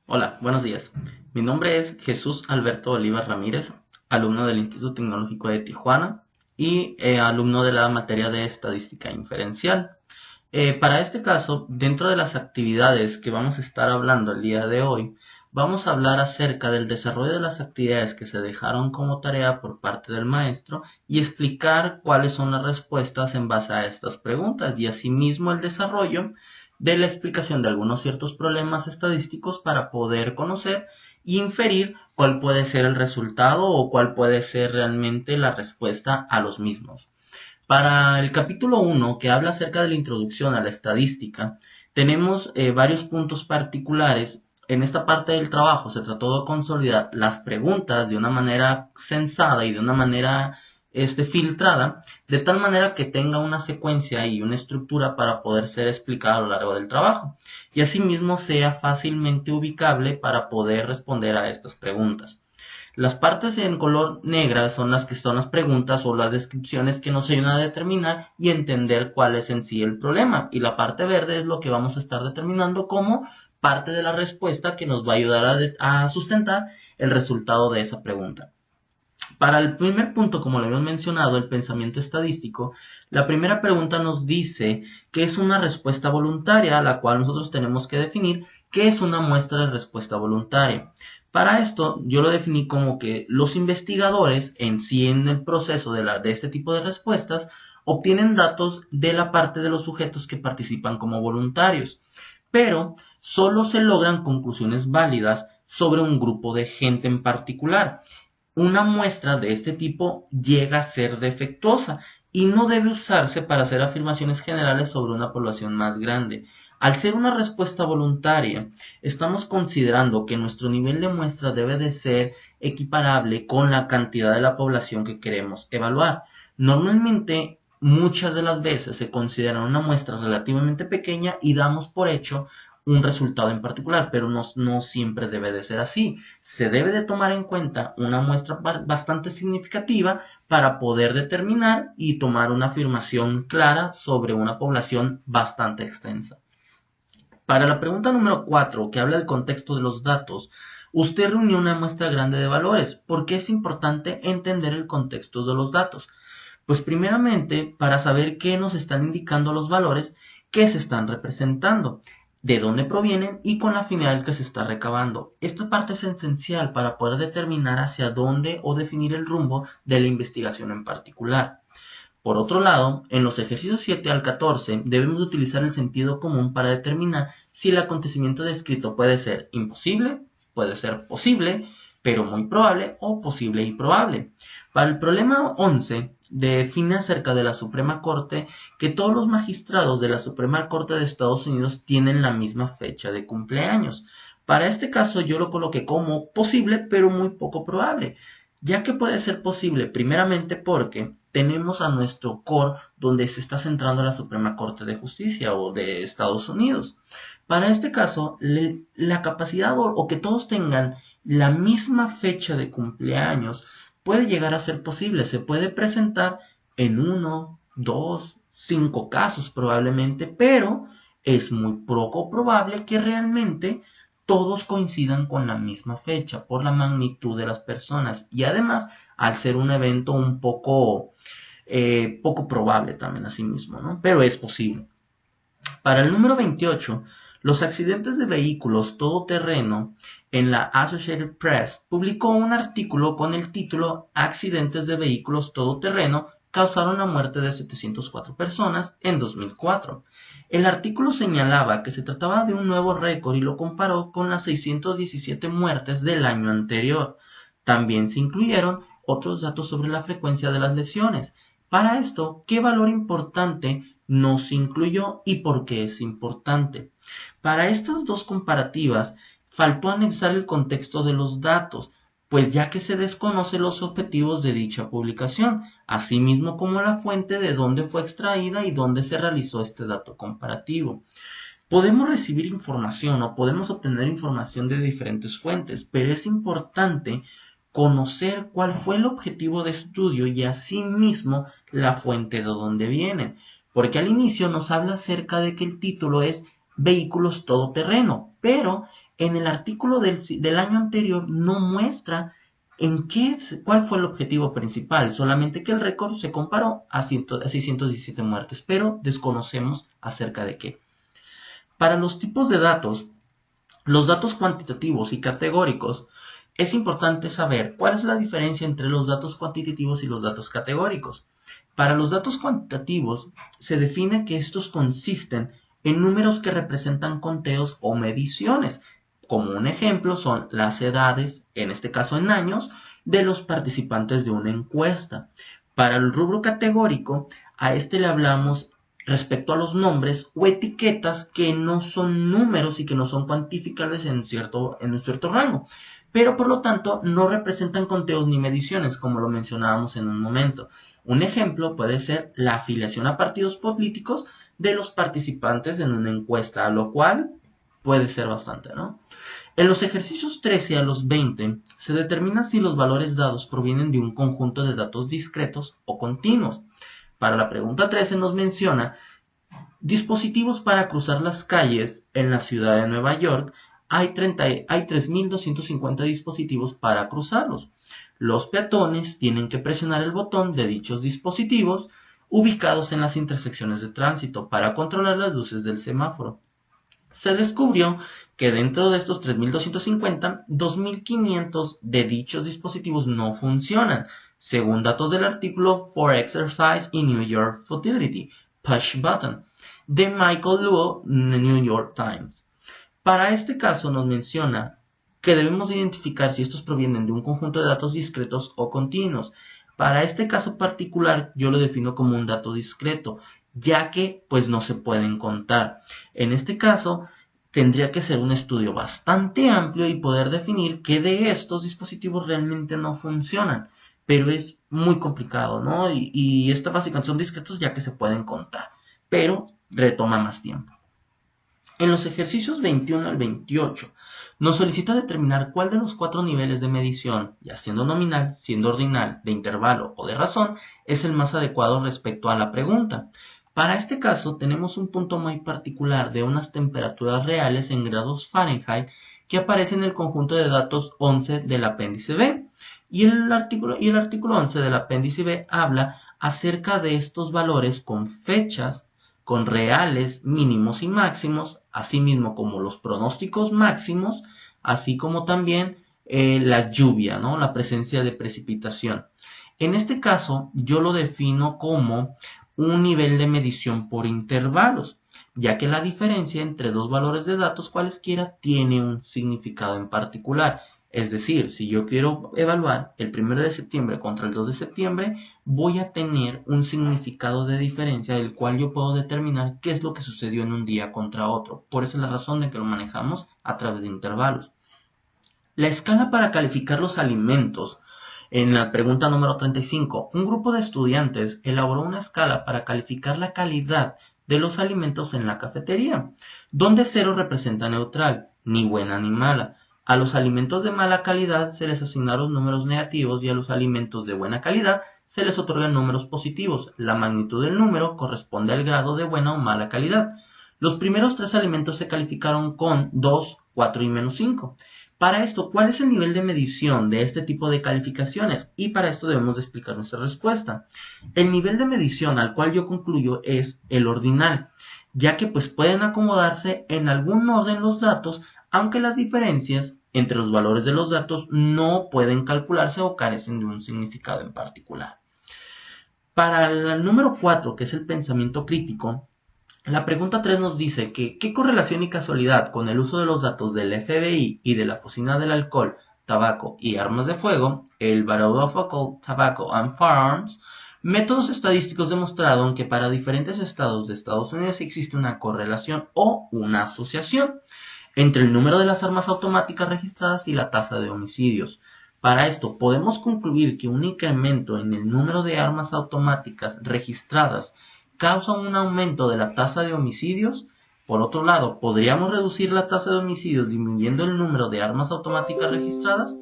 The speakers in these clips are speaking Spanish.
Hola, buenos días. Mi nombre es Jesús Alberto Oliva Ramírez, alumno del Instituto Tecnológico de Tijuana y alumno de la materia de Estadística Inferencial. Para este caso, dentro de las actividades que vamos a estar hablando el día de hoy, vamos a hablar acerca del desarrollo de las actividades que se dejaron como tarea por parte del maestro y explicar cuáles son las respuestas en base a estas preguntas y asimismo el desarrollo de la explicación de algunos ciertos problemas estadísticos para poder conocer y inferir cuál puede ser el resultado o cuál puede ser realmente la respuesta a los mismos. Para el capítulo 1, que habla acerca de la introducción a la estadística, tenemos varios puntos particulares. En esta parte del trabajo se trató de consolidar las preguntas de una manera sensada y de una manera filtrada, de tal manera que tenga una secuencia y una estructura para poder ser explicada a lo largo del trabajo, y asimismo sea fácilmente ubicable para poder responder a estas preguntas. Las partes en color negra son las que son las preguntas o las descripciones que nos ayudan a determinar y entender cuál es en sí el problema. Y la parte verde es lo que vamos a estar determinando como parte de la respuesta que nos va a ayudar a sustentar el resultado de esa pregunta. Para el primer punto, como lo habíamos mencionado, el pensamiento estadístico, la primera pregunta nos dice que es una respuesta voluntaria, a la cual nosotros tenemos que definir qué es una muestra de respuesta voluntaria. Para esto, yo lo definí como que los investigadores en sí en el proceso de este tipo de respuestas obtienen datos de la parte de los sujetos que participan como voluntarios, pero solo se logran conclusiones válidas sobre un grupo de gente en particular. Una muestra de este tipo llega a ser defectuosa y no debe usarse para hacer afirmaciones generales sobre una población más grande. Al ser una respuesta voluntaria, estamos considerando que nuestro nivel de muestra debe de ser equiparable con la cantidad de la población que queremos evaluar. Normalmente, muchas de las veces se considera una muestra relativamente pequeña y damos por hecho un resultado en particular, pero no siempre debe de ser así. Se debe de tomar en cuenta una muestra bastante significativa para poder determinar y tomar una afirmación clara sobre una población bastante extensa. Para la pregunta número 4, que habla del contexto de los datos, usted reunió una muestra grande de valores. ¿Por qué es importante entender el contexto de los datos? Pues primeramente, para saber qué nos están indicando los valores que se están representando, de dónde provienen y con la finalidad que se está recabando. Esta parte es esencial para poder determinar hacia dónde o definir el rumbo de la investigación en particular. Por otro lado, en los ejercicios 7 al 14 debemos utilizar el sentido común para determinar si el acontecimiento descrito puede ser imposible, puede ser posible, pero muy probable o posible y probable. Para el problema 11, define acerca de la Suprema Corte que todos los magistrados de la Suprema Corte de Estados Unidos tienen la misma fecha de cumpleaños. Para este caso yo lo coloqué como posible, pero muy poco probable, ya que puede ser posible primeramente porque tenemos a nuestro core donde se está centrando la Suprema Corte de Justicia o de Estados Unidos. Para este caso, la capacidad o que todos tengan la misma fecha de cumpleaños puede llegar a ser posible. Se puede presentar en 1, 2, 5 casos probablemente, pero es muy poco probable que realmente todos coincidan con la misma fecha por la magnitud de las personas y además al ser un evento un poco probable también a sí mismo, ¿no? Pero es posible. Para el número 28, los accidentes de vehículos todoterreno, en la Associated Press publicó un artículo con el título Accidentes de vehículos todoterreno causaron la muerte de 704 personas en 2004. El artículo señalaba que se trataba de un nuevo récord y lo comparó con las 617 muertes del año anterior. También se incluyeron otros datos sobre la frecuencia de las lesiones. Para esto, ¿qué valor importante no se incluyó y por qué es importante? Para estas dos comparativas, faltó anexar el contexto de los datos, pues ya que se desconocen los objetivos de dicha publicación, asimismo como la fuente de dónde fue extraída y dónde se realizó este dato comparativo. Podemos recibir información o podemos obtener información de diferentes fuentes, pero es importante conocer cuál fue el objetivo de estudio y asimismo la fuente de dónde viene, porque al inicio nos habla acerca de que el título es Vehículos todoterreno, pero en el artículo del año anterior no muestra cuál fue el objetivo principal, solamente que el récord se comparó a 617 muertes, pero desconocemos acerca de qué. Para los tipos de datos, los datos cuantitativos y categóricos, es importante saber cuál es la diferencia entre los datos cuantitativos y los datos categóricos. Para los datos cuantitativos se define que estos consisten en números que representan conteos o mediciones. Como un ejemplo son las edades, en este caso en años, de los participantes de una encuesta. Para el rubro categórico, a este le hablamos respecto a los nombres o etiquetas que no son números y que no son cuantificables en un cierto rango, pero por lo tanto no representan conteos ni mediciones, como lo mencionábamos en un momento. Un ejemplo puede ser la afiliación a partidos políticos de los participantes en una encuesta, lo cual puede ser bastante, ¿no? En los ejercicios 13 a los 20 se determina si los valores dados provienen de un conjunto de datos discretos o continuos. Para la pregunta 13 nos menciona dispositivos para cruzar las calles en la ciudad de Nueva York. Hay 3.250 dispositivos para cruzarlos. Los peatones tienen que presionar el botón de dichos dispositivos ubicados en las intersecciones de tránsito para controlar las luces del semáforo. Se descubrió que dentro de estos 3.250, 2.500 de dichos dispositivos no funcionan, según datos del artículo For Exercise in New York Futility, Push Button, de Michael Luo, New York Times. Para este caso nos menciona que debemos identificar si estos provienen de un conjunto de datos discretos o continuos. Para este caso particular yo lo defino como un dato discreto, ya que pues no se pueden contar. En este caso tendría que ser un estudio bastante amplio y poder definir qué de estos dispositivos realmente no funcionan, pero es muy complicado, ¿no? Y esto básicamente son discretos ya que se pueden contar, pero retoma más tiempo. En los ejercicios 21 al 28 nos solicita determinar cuál de los 4 niveles de medición, ya siendo nominal, siendo ordinal, de intervalo o de razón, es el más adecuado respecto a la pregunta. Para este caso tenemos un punto muy particular de unas temperaturas reales en grados Fahrenheit que aparece en el conjunto de datos 11 del apéndice B. Y el artículo 11 del apéndice B habla acerca de estos valores con fechas, con reales mínimos y máximos, asimismo como los pronósticos máximos, así como también la lluvia, ¿no? La presencia de precipitación. En este caso yo lo defino como un nivel de medición por intervalos, ya que la diferencia entre dos valores de datos cualesquiera tiene un significado en particular. Es decir, si yo quiero evaluar el 1 de septiembre contra el 2 de septiembre, voy a tener un significado de diferencia del cual yo puedo determinar qué es lo que sucedió en un día contra otro. Por esa es la razón de que lo manejamos a través de intervalos. La escala para calificar los alimentos. En la pregunta número 35, un grupo de estudiantes elaboró una escala para calificar la calidad de los alimentos en la cafetería, donde 0 representa neutral, ni buena ni mala. A los alimentos de mala calidad se les asignaron números negativos y a los alimentos de buena calidad se les otorgan números positivos. La magnitud del número corresponde al grado de buena o mala calidad. Los primeros 3 alimentos se calificaron con 2, 4 y menos 5. Para esto, ¿cuál es el nivel de medición de este tipo de calificaciones? Y para esto debemos de explicar nuestra respuesta. El nivel de medición al cual yo concluyo es el ordinal, ya que pues pueden acomodarse en algún orden los datos, aunque las diferencias entre los valores de los datos no pueden calcularse o carecen de un significado en particular. Para el número 4, que es el pensamiento crítico, la pregunta 3 nos dice que ¿qué correlación y casualidad con el uso de los datos del FBI y de la Oficina del Alcohol, Tabaco y Armas de Fuego, el Bureau of Alcohol, Tobacco and Firearms, métodos estadísticos demostraron que para diferentes estados de Estados Unidos existe una correlación o una asociación entre el número de las armas automáticas registradas y la tasa de homicidios? Para esto podemos concluir que un incremento en el número de armas automáticas registradas causa un aumento de la tasa de homicidios. Por otro lado, ¿podríamos reducir la tasa de homicidios disminuyendo el número de armas automáticas registradas?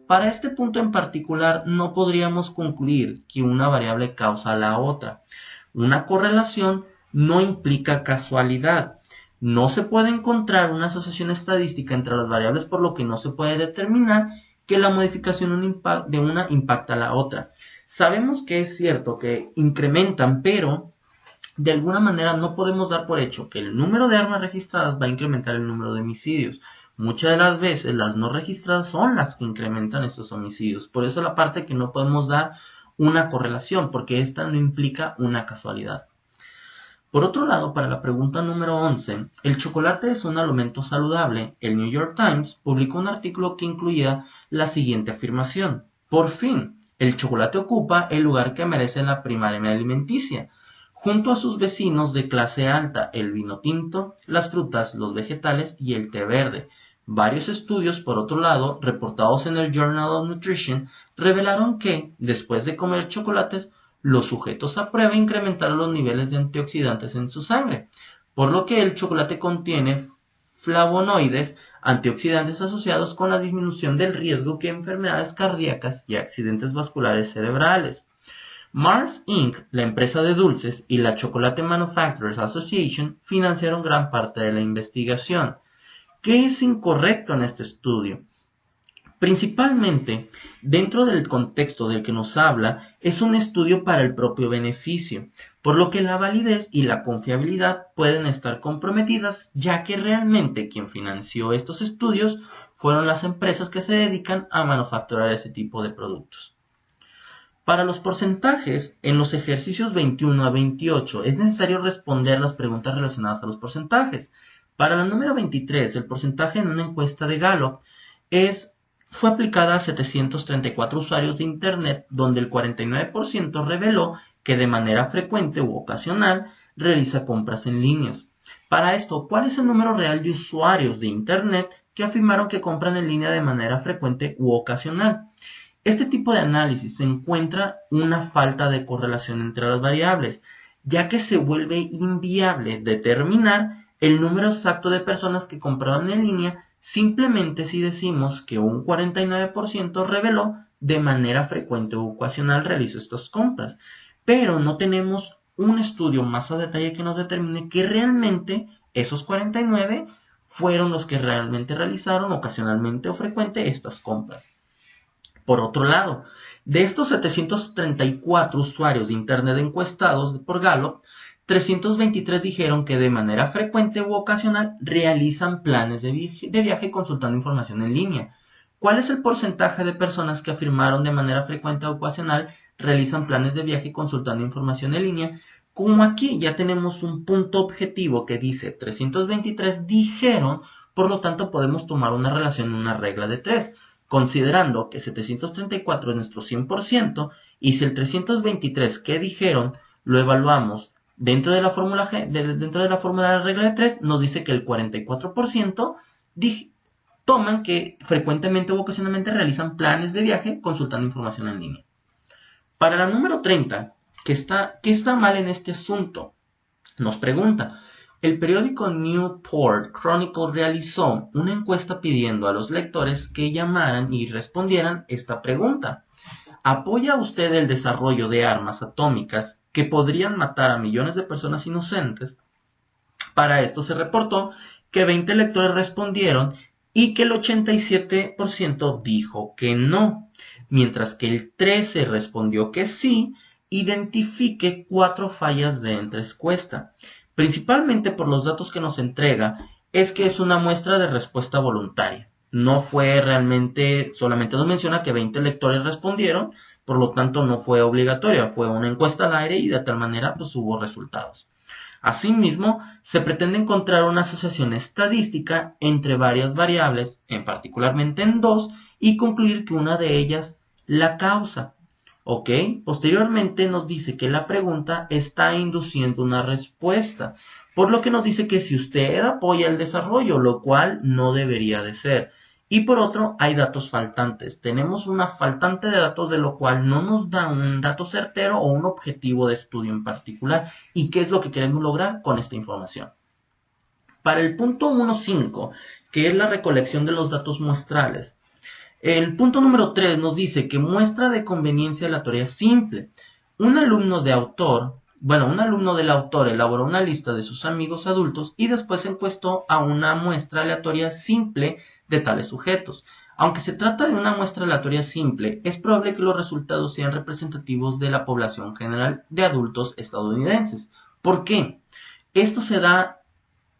Para este punto en particular no podríamos concluir que una variable causa a la otra. Una correlación no implica casualidad. No se puede encontrar una asociación estadística entre las variables, por lo que no se puede determinar que la modificación de una impacta a la otra. Sabemos que es cierto que incrementan, pero de alguna manera no podemos dar por hecho que el número de armas registradas va a incrementar el número de homicidios. Muchas de las veces las no registradas son las que incrementan estos homicidios. Por eso la parte que no podemos dar una correlación, porque esta no implica una casualidad. Por otro lado, para la pregunta número 11, ¿el chocolate es un alimento saludable? El New York Times publicó un artículo que incluía la siguiente afirmación. Por fin, el chocolate ocupa el lugar que merece en la pirámide alimenticia, junto a sus vecinos de clase alta, el vino tinto, las frutas, los vegetales y el té verde. Varios estudios, por otro lado, reportados en el Journal of Nutrition, revelaron que, después de comer chocolates, los sujetos a prueba incrementaron los niveles de antioxidantes en su sangre, por lo que el chocolate contiene flavonoides antioxidantes asociados con la disminución del riesgo de enfermedades cardíacas y accidentes vasculares cerebrales. Mars Inc., la empresa de dulces, y la Chocolate Manufacturers Association financiaron gran parte de la investigación. ¿Qué es incorrecto en este estudio? Principalmente, dentro del contexto del que nos habla, es un estudio para el propio beneficio, por lo que la validez y la confiabilidad pueden estar comprometidas, ya que realmente quien financió estos estudios fueron las empresas que se dedican a manufacturar ese tipo de productos. Para los porcentajes, en los ejercicios 21 a 28 es necesario responder las preguntas relacionadas a los porcentajes. Para la número 23, el porcentaje en una encuesta de Gallup fue aplicada a 734 usuarios de Internet, donde el 49% reveló que de manera frecuente u ocasional realiza compras en líneas. Para esto, ¿cuál es el número real de usuarios de Internet que afirmaron que compran en línea de manera frecuente u ocasional? Este tipo de análisis se encuentra una falta de correlación entre las variables, ya que se vuelve inviable determinar el número exacto de personas que compraron en línea simplemente si decimos que un 49% reveló de manera frecuente o ocasional realiza estas compras, pero no tenemos un estudio más a detalle que nos determine que realmente esos 49 fueron los que realmente realizaron ocasionalmente o frecuente estas compras. Por otro lado, de estos 734 usuarios de Internet encuestados por Gallup, 323 dijeron que de manera frecuente u ocasional realizan planes de viaje consultando información en línea. ¿Cuál es el porcentaje de personas que afirmaron de manera frecuente o ocasional realizan planes de viaje consultando información en línea? Como aquí ya tenemos un punto objetivo que dice 323 dijeron, por lo tanto podemos tomar una relación en una regla de 3. Considerando que 734 es nuestro 100%, y si el 323 que dijeron lo evaluamos dentro de la fórmula de la regla de 3, nos dice que el 44% toman que frecuentemente o ocasionalmente realizan planes de viaje consultando información en línea. Para la número 30, ¿qué está mal en este asunto? Nos pregunta. El periódico Newport Chronicle realizó una encuesta pidiendo a los lectores que llamaran y respondieran esta pregunta. ¿Apoya usted el desarrollo de armas atómicas que podrían matar a millones de personas inocentes? Para esto se reportó que 20 lectores respondieron y que el 87% dijo que no, mientras que el 13% respondió que sí. Identifique 4 fallas de esta encuesta. Principalmente por los datos que nos entrega, es que es una muestra de respuesta voluntaria. No fue realmente, solamente nos menciona que 20 lectores respondieron, por lo tanto no fue obligatoria, fue una encuesta al aire y de tal manera pues hubo resultados. Asimismo, se pretende encontrar una asociación estadística entre varias variables, particularmente en 2, y concluir que una de ellas la causa. ¿Ok? Posteriormente nos dice que la pregunta está induciendo una respuesta, por lo que nos dice que si usted apoya el desarrollo, lo cual no debería de ser. Y por otro, hay datos faltantes. Tenemos una faltante de datos, de lo cual no nos da un dato certero o un objetivo de estudio en particular. ¿Y qué es lo que queremos lograr con esta información? Para el punto 1.5, que es la recolección de los datos muestrales, el punto número 3 nos dice que muestra de conveniencia aleatoria simple. Un alumno de autor un alumno del autor elaboró una lista de sus amigos adultos y después encuestó a una muestra aleatoria simple de tales sujetos. Aunque se trata de una muestra aleatoria simple, es probable que los resultados sean representativos de la población general de adultos estadounidenses. ¿Por qué? Esto se da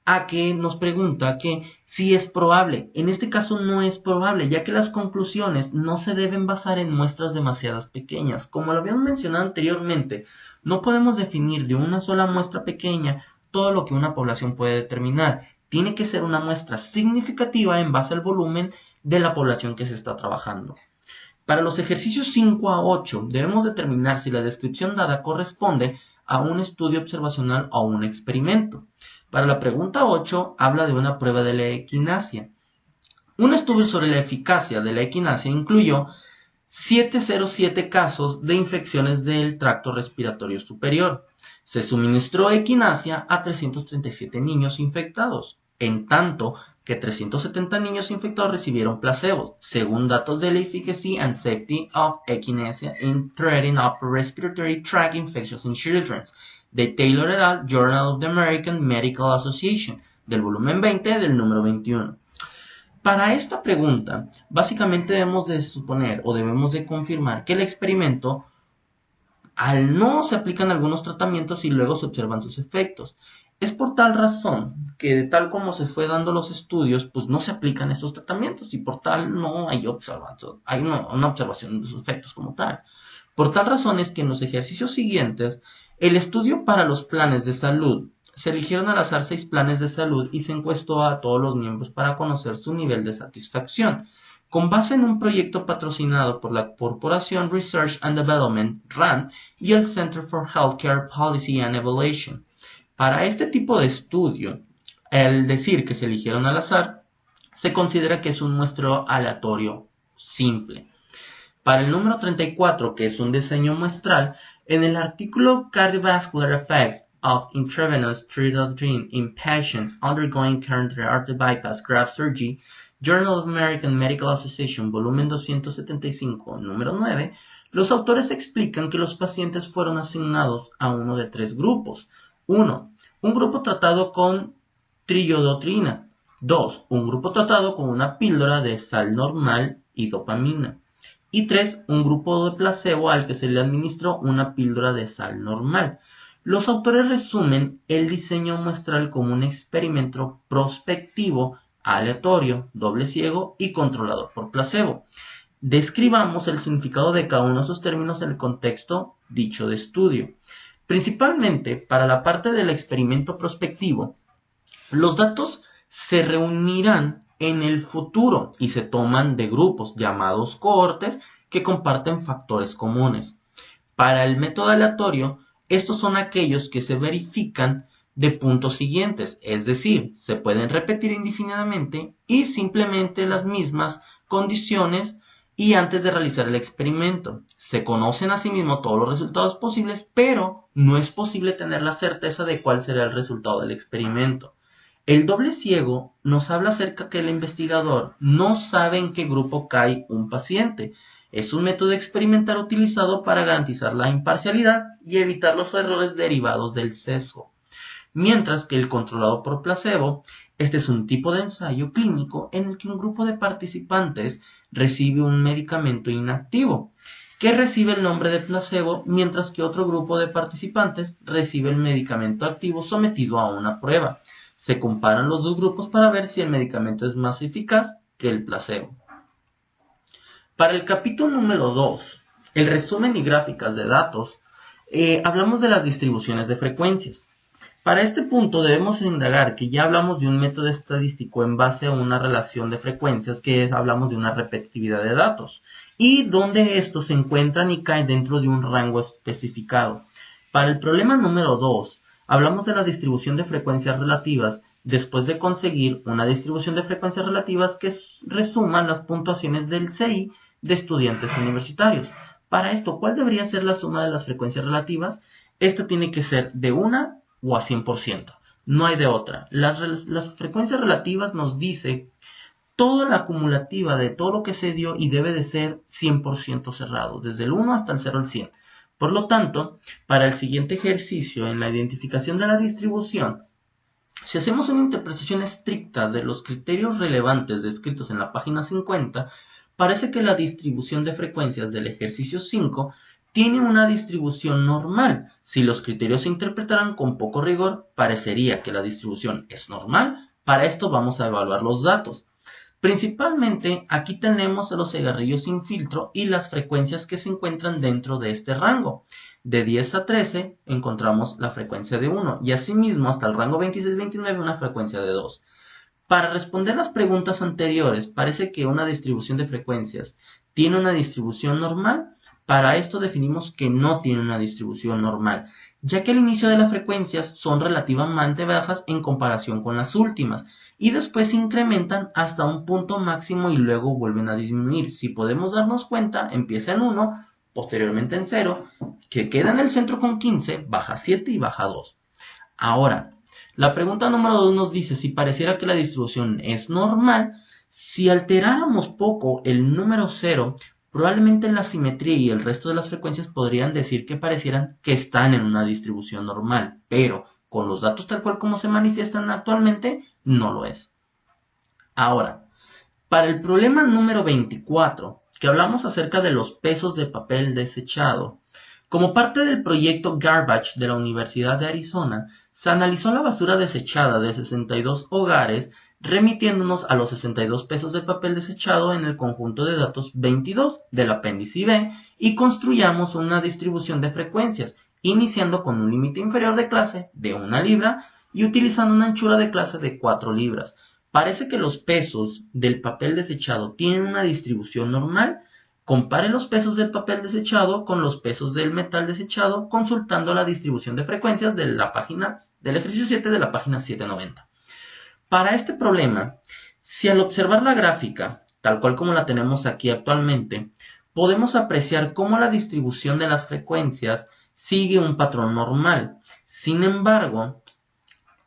a que nos pregunta que si es probable. En este caso no es probable, ya que las conclusiones no se deben basar en muestras demasiado pequeñas. Como lo habíamos mencionado anteriormente, no podemos definir de una sola muestra pequeña todo lo que una población puede determinar. Tiene que ser una muestra significativa en base al volumen de la población que se está trabajando. Para los ejercicios 5 a 8 debemos determinar si la descripción dada corresponde a un estudio observacional o a un experimento. Para la pregunta 8 habla de una prueba de la equinacia. Un estudio sobre la eficacia de la equinacia incluyó 707 casos de infecciones del tracto respiratorio superior. Se suministró equinacia a 337 niños infectados, en tanto que 370 niños infectados recibieron placebos, según datos de la Efficacy and Safety of Echinacea in Treating Upper Respiratory Tract Infections in Children, de Taylor et al. Journal of the American Medical Association, del volumen 20 del número 21. Para esta pregunta, básicamente debemos de suponer o debemos de confirmar que el experimento, al no se aplican algunos tratamientos y luego se observan sus efectos. Es por tal razón que tal como se fue dando los estudios, pues no se aplican estos tratamientos y por tal no hay una observación de sus efectos como tal. Por tal razón es que en los ejercicios siguientes, el estudio para los planes de salud, se eligieron al azar 6 planes de salud y se encuestó a todos los miembros para conocer su nivel de satisfacción, con base en un proyecto patrocinado por la Corporación Research and Development, RAND, y el Center for Healthcare Policy and Evaluation. Para este tipo de estudio, el decir que se eligieron al azar, se considera que es un muestreo aleatorio simple. Para el número 34, que es un diseño muestral, en el artículo Cardiovascular Effects of Intravenous Tridotrin in Patients Undergoing Coronary Artery Bypass Graft Surgery, Journal of American Medical Association, volumen 275, número 9, los autores explican que los pacientes fueron asignados a uno de 3 grupos. 1. Un grupo tratado con triodotrina. 2. Un grupo tratado con una píldora de sal normal y dopamina. Y 3. Un grupo de placebo al que se le administró una píldora de sal normal. Los autores resumen el diseño muestral como un experimento prospectivo, aleatorio, doble ciego y controlado por placebo. Describamos el significado de cada uno de esos términos en el contexto dicho de estudio. Principalmente para la parte del experimento prospectivo, los datos se reunirán en el futuro y se toman de grupos llamados cohortes que comparten factores comunes. Para el método aleatorio, estos son aquellos que se verifican de puntos siguientes, es decir, se pueden repetir indefinidamente y simplemente las mismas condiciones y antes de realizar el experimento. Se conocen asimismo todos los resultados posibles, pero no es posible tener la certeza de cuál será el resultado del experimento. El doble ciego nos habla acerca que el investigador no sabe en qué grupo cae un paciente. Es un método experimental utilizado para garantizar la imparcialidad y evitar los errores derivados del sesgo. Mientras que el controlado por placebo, este es un tipo de ensayo clínico en el que un grupo de participantes recibe un medicamento inactivo, que recibe el nombre de placebo, mientras que otro grupo de participantes recibe el medicamento activo sometido a una prueba. Se comparan los dos grupos para ver si el medicamento es más eficaz que el placebo. Para el capítulo número 2, el resumen y gráficas de datos, hablamos de las distribuciones de frecuencias. Para este punto debemos indagar que ya hablamos de un método estadístico en base a una relación de frecuencias, hablamos de una repetitividad de datos, y donde estos se encuentran y caen dentro de un rango especificado. Para el problema número 2, hablamos de la distribución de frecuencias relativas después de conseguir una distribución de frecuencias relativas que resuma las puntuaciones del CI de estudiantes universitarios. Para esto, ¿cuál debería ser la suma de las frecuencias relativas? Esta tiene que ser de 1 o a 100%. No hay de otra. Las frecuencias relativas nos dice toda la acumulativa de todo lo que se dio y debe de ser 100% cerrado, desde el 1 hasta el 0 al 100. Por lo tanto, para el siguiente ejercicio, en la identificación de la distribución, si hacemos una interpretación estricta de los criterios relevantes descritos en la página 50, parece que la distribución de frecuencias del ejercicio 5 tiene una distribución normal. Si los criterios se interpretaran con poco rigor, parecería que la distribución es normal. Para esto vamos a evaluar los datos. Principalmente aquí tenemos los cigarrillos sin filtro y las frecuencias que se encuentran dentro de este rango. De 10 a 13 encontramos la frecuencia de 1 y asimismo hasta el rango 26-29 una frecuencia de 2. Para responder las preguntas anteriores, parece que una distribución de frecuencias tiene una distribución normal. Para esto definimos que no tiene una distribución normal, ya que al inicio de las frecuencias son relativamente bajas en comparación con las últimas, y después se incrementan hasta un punto máximo y luego vuelven a disminuir. Si podemos darnos cuenta, empieza en 1, posteriormente en 0, que queda en el centro con 15, baja 7 y baja 2. Ahora, la pregunta número 2 nos dice si pareciera que la distribución es normal. Si alteráramos poco el número 0, probablemente la simetría y el resto de las frecuencias podrían decir que parecieran que están en una distribución normal, pero con los datos tal cual como se manifiestan actualmente, no lo es. Ahora, para el problema número 24, que hablamos acerca de los pesos de papel desechado, como parte del proyecto Garbage de la Universidad de Arizona, se analizó la basura desechada de 62 hogares, remitiéndonos a los 62 pesos de papel desechado en el conjunto de datos 22 del apéndice B, y construyamos una distribución de frecuencias, iniciando con un límite inferior de clase de 1 libra y utilizando una anchura de clase de 4 libras. Parece que los pesos del papel desechado tienen una distribución normal. Compare los pesos del papel desechado con los pesos del metal desechado consultando la distribución de frecuencias de la página, del ejercicio 7 de la página 790. Para este problema, si al observar la gráfica, tal cual como la tenemos aquí actualmente, podemos apreciar cómo la distribución de las frecuencias sigue un patrón normal. Sin embargo,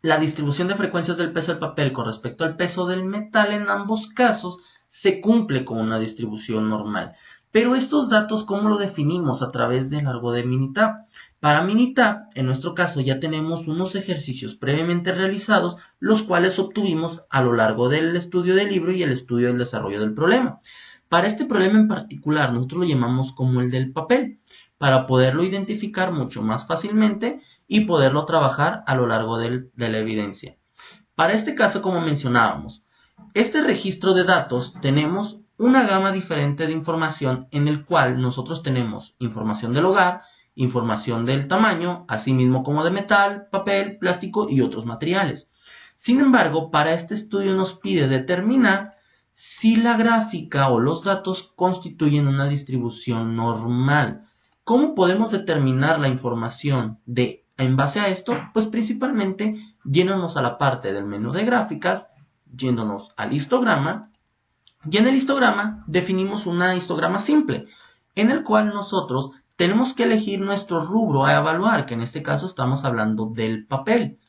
la distribución de frecuencias del peso del papel con respecto al peso del metal en ambos casos se cumple con una distribución normal. Pero estos datos, ¿cómo lo definimos? A través del largo de Minitab. Para Minitab, en nuestro caso, ya tenemos unos ejercicios previamente realizados, los cuales obtuvimos a lo largo del estudio del libro y el estudio del desarrollo del problema. Para este problema en particular, nosotros lo llamamos como el del papel, para poderlo identificar mucho más fácilmente y poderlo trabajar a lo largo de la evidencia. Para este caso, como mencionábamos, este registro de datos tenemos una gama diferente de información en el cual nosotros tenemos información del hogar, información del tamaño, así mismo como de metal, papel, plástico y otros materiales. Sin embargo, para este estudio nos pide determinar si la gráfica o los datos constituyen una distribución normal. ¿Cómo podemos determinar la información en base a esto? Pues principalmente yéndonos a la parte del menú de gráficas, yéndonos al histograma, y en el histograma definimos una histograma simple, en el cual nosotros tenemos que elegir nuestro rubro a evaluar, que en este caso estamos hablando del papel.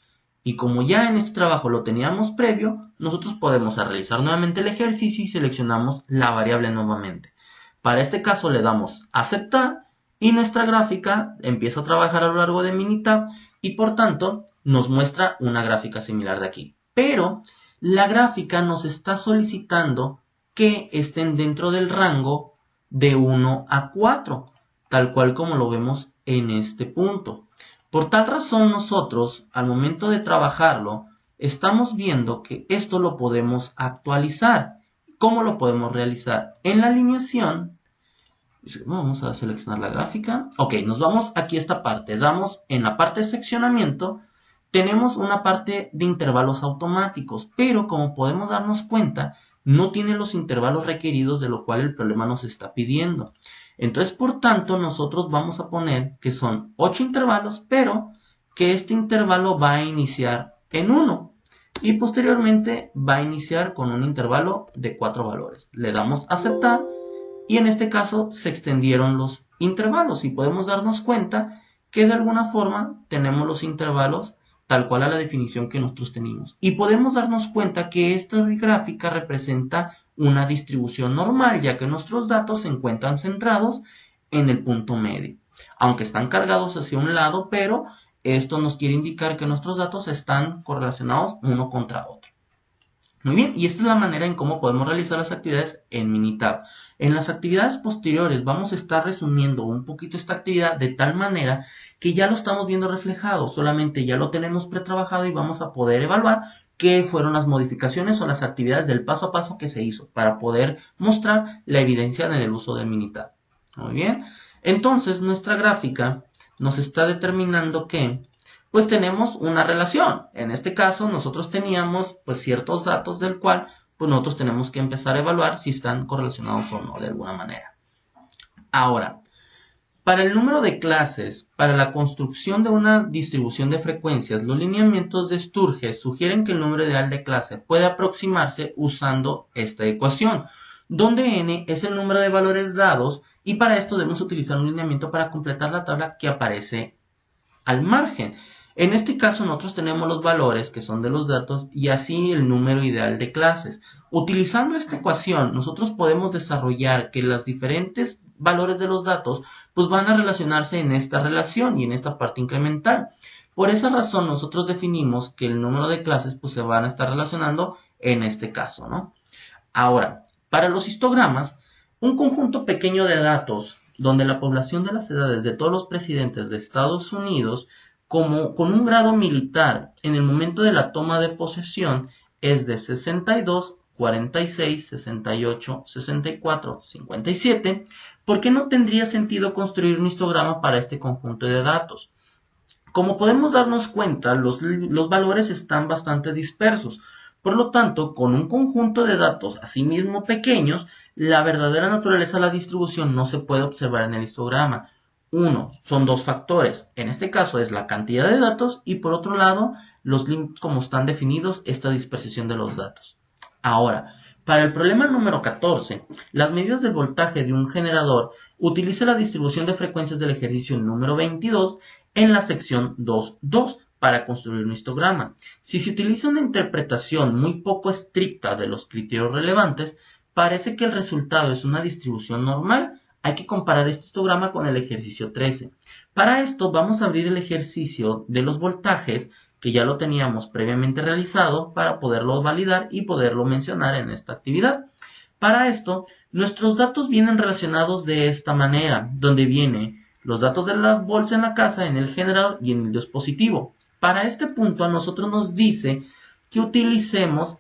Y como ya en este trabajo lo teníamos previo, nosotros podemos realizar nuevamente el ejercicio y seleccionamos la variable nuevamente. Para este caso le damos aceptar y nuestra gráfica empieza a trabajar a lo largo de Minitab y por tanto nos muestra una gráfica similar de aquí. Pero la gráfica nos está solicitando que estén dentro del rango de 1 a 4, tal cual como lo vemos en este punto. Por tal razón nosotros, al momento de trabajarlo, estamos viendo que esto lo podemos actualizar. ¿Cómo lo podemos realizar? En la alineación, vamos a seleccionar la gráfica. Ok, nos vamos aquí a esta parte. Damos en la parte de seccionamiento, tenemos una parte de intervalos automáticos, pero como podemos darnos cuenta, no tiene los intervalos requeridos de lo cual el problema nos está pidiendo. Entonces, por tanto, nosotros vamos a poner que son 8 intervalos, pero que este intervalo va a iniciar en 1 y posteriormente va a iniciar con un intervalo de 4 valores. Le damos a aceptar y en este caso se extendieron los intervalos y podemos darnos cuenta que de alguna forma tenemos los intervalos tal cual a la definición que nosotros tenemos. Y podemos darnos cuenta que esta gráfica representa una distribución normal, ya que nuestros datos se encuentran centrados en el punto medio. aunque están cargados hacia un lado, pero esto nos quiere indicar que nuestros datos están correlacionados uno contra otro. Muy bien, y esta es la manera en cómo podemos realizar las actividades en Minitab. En las actividades posteriores vamos a estar resumiendo un poquito esta actividad de tal manera que ya lo estamos viendo reflejado, solamente ya lo tenemos pretrabajado y vamos a poder evaluar qué fueron las modificaciones o las actividades del paso a paso que se hizo para poder mostrar la evidencia en el uso del Minitab. Muy bien, entonces nuestra gráfica nos está determinando que pues tenemos una relación. En este caso nosotros teníamos pues ciertos datos del cual pues nosotros tenemos que empezar a evaluar si están correlacionados o no de alguna manera. Ahora, para el número de clases, para la construcción de una distribución de frecuencias, los lineamientos de Sturges sugieren que el número ideal de clase puede aproximarse usando esta ecuación, donde n es el número de valores dados y para esto debemos utilizar un lineamiento para completar la tabla que aparece al margen. En este caso nosotros tenemos los valores que son de los datos y así el número ideal de clases. Utilizando esta ecuación nosotros podemos desarrollar que los diferentes valores de los datos pues van a relacionarse en esta relación y en esta parte incremental. Por esa razón nosotros definimos que el número de clases pues se van a estar relacionando en este caso, ¿no? Ahora, para los histogramas, un conjunto pequeño de datos donde la población de las edades de todos los presidentes de Estados Unidos con un grado militar en el momento de la toma de posesión es de 62, 46, 68, 64, 57, ¿por qué no tendría sentido construir un histograma para este conjunto de datos? Como podemos darnos cuenta, los valores están bastante dispersos. Por lo tanto, con un conjunto de datos asimismo pequeños, la verdadera naturaleza de la distribución no se puede observar en el histograma. Uno, son dos factores. En este caso es la cantidad de datos y por otro lado, los límites como están definidos, esta dispersión de los datos. Ahora, para el problema número 14, las medidas del voltaje de un generador utiliza la distribución de frecuencias del ejercicio número 22 en la sección 2.2 para construir un histograma. Si se utiliza una interpretación muy poco estricta de los criterios relevantes, parece que el resultado es una distribución normal. Hay que comparar este histograma con el ejercicio 13. Para esto vamos a abrir el ejercicio de los voltajes que ya lo teníamos previamente realizado para poderlo validar y poderlo mencionar en esta actividad. Para esto, nuestros datos vienen relacionados de esta manera, donde vienen los datos de la bolsa en la casa, en el generador y en el dispositivo. Para este punto a nosotros nos dice que utilicemos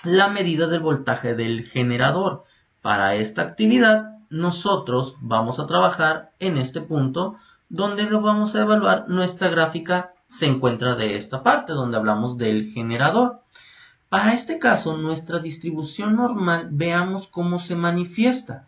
la medida del voltaje del generador. Para esta actividad nosotros vamos a trabajar en este punto donde lo vamos a evaluar. Nuestra gráfica se encuentra de esta parte donde hablamos del generador. Para este caso nuestra distribución normal veamos cómo se manifiesta.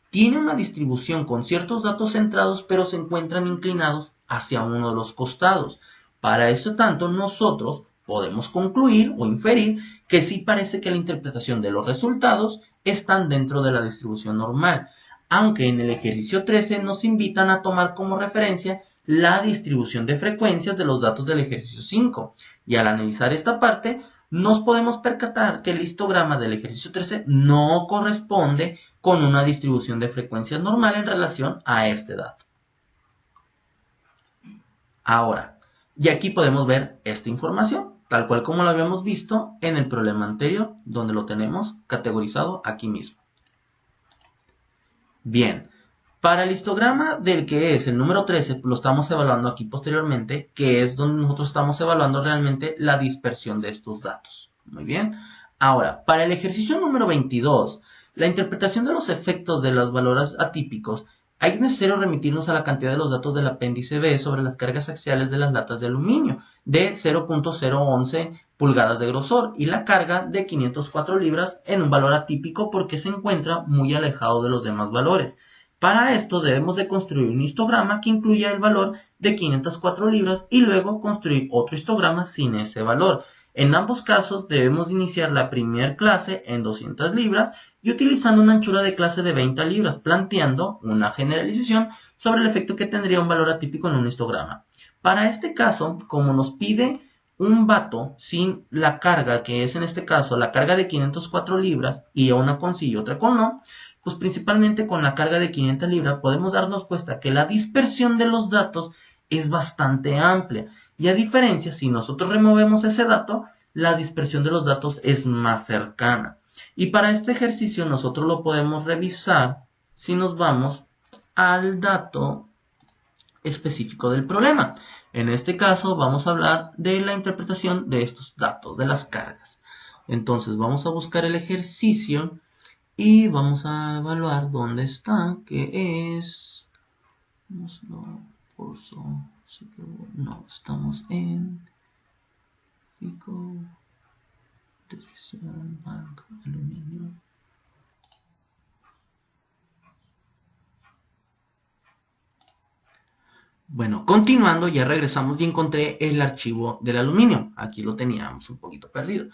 Tiene una distribución con ciertos datos centrados pero se encuentran inclinados hacia uno de los costados. Para eso tanto nosotros podemos concluir o inferir que sí parece que la interpretación de los resultados están dentro de la distribución normal, aunque en el ejercicio 13 nos invitan a tomar como referencia la distribución de frecuencias de los datos del ejercicio 5, y al analizar esta parte nos podemos percatar que el histograma del ejercicio 13 no corresponde con una distribución de frecuencias normal en relación a este dato. Ahora, y aquí podemos ver esta información, tal cual como lo habíamos visto en el problema anterior, donde lo tenemos categorizado aquí mismo. Bien, para el histograma del que es el número 13, lo estamos evaluando aquí posteriormente, que es donde nosotros estamos evaluando realmente la dispersión de estos datos. Muy bien. Ahora, para el ejercicio número 22, la interpretación de los efectos de los valores atípicos, es necesario remitirnos a la cantidad de los datos del apéndice B sobre las cargas axiales de las latas de aluminio de 0.011 pulgadas de grosor y la carga de 504 libras en un valor atípico porque se encuentra muy alejado de los demás valores. Para esto debemos de construir un histograma que incluya el valor de 504 libras y luego construir otro histograma sin ese valor. En ambos casos debemos iniciar la primera clase en 200 libras y utilizando una anchura de clase de 20 libras, planteando una generalización sobre el efecto que tendría un valor atípico en un histograma. Para este caso, como nos pide un vato sin la carga, que es en este caso la carga de 504 libras, y una con sí y otra con no, pues principalmente con la carga de 500 libras podemos darnos cuenta que la dispersión de los datos es bastante amplia. Y a diferencia, si nosotros removemos ese dato, la dispersión de los datos es más cercana. Y para este ejercicio nosotros lo podemos revisar si nos vamos al dato específico del problema. En este caso vamos a hablar de la interpretación de estos datos, de las cargas. Entonces vamos a buscar el ejercicio y vamos a evaluar dónde está, que es... no, estamos en FICO, descripción, banco, aluminio. Bueno, continuando, ya regresamos y encontré el archivo del aluminio. Aquí lo teníamos un poquito perdido.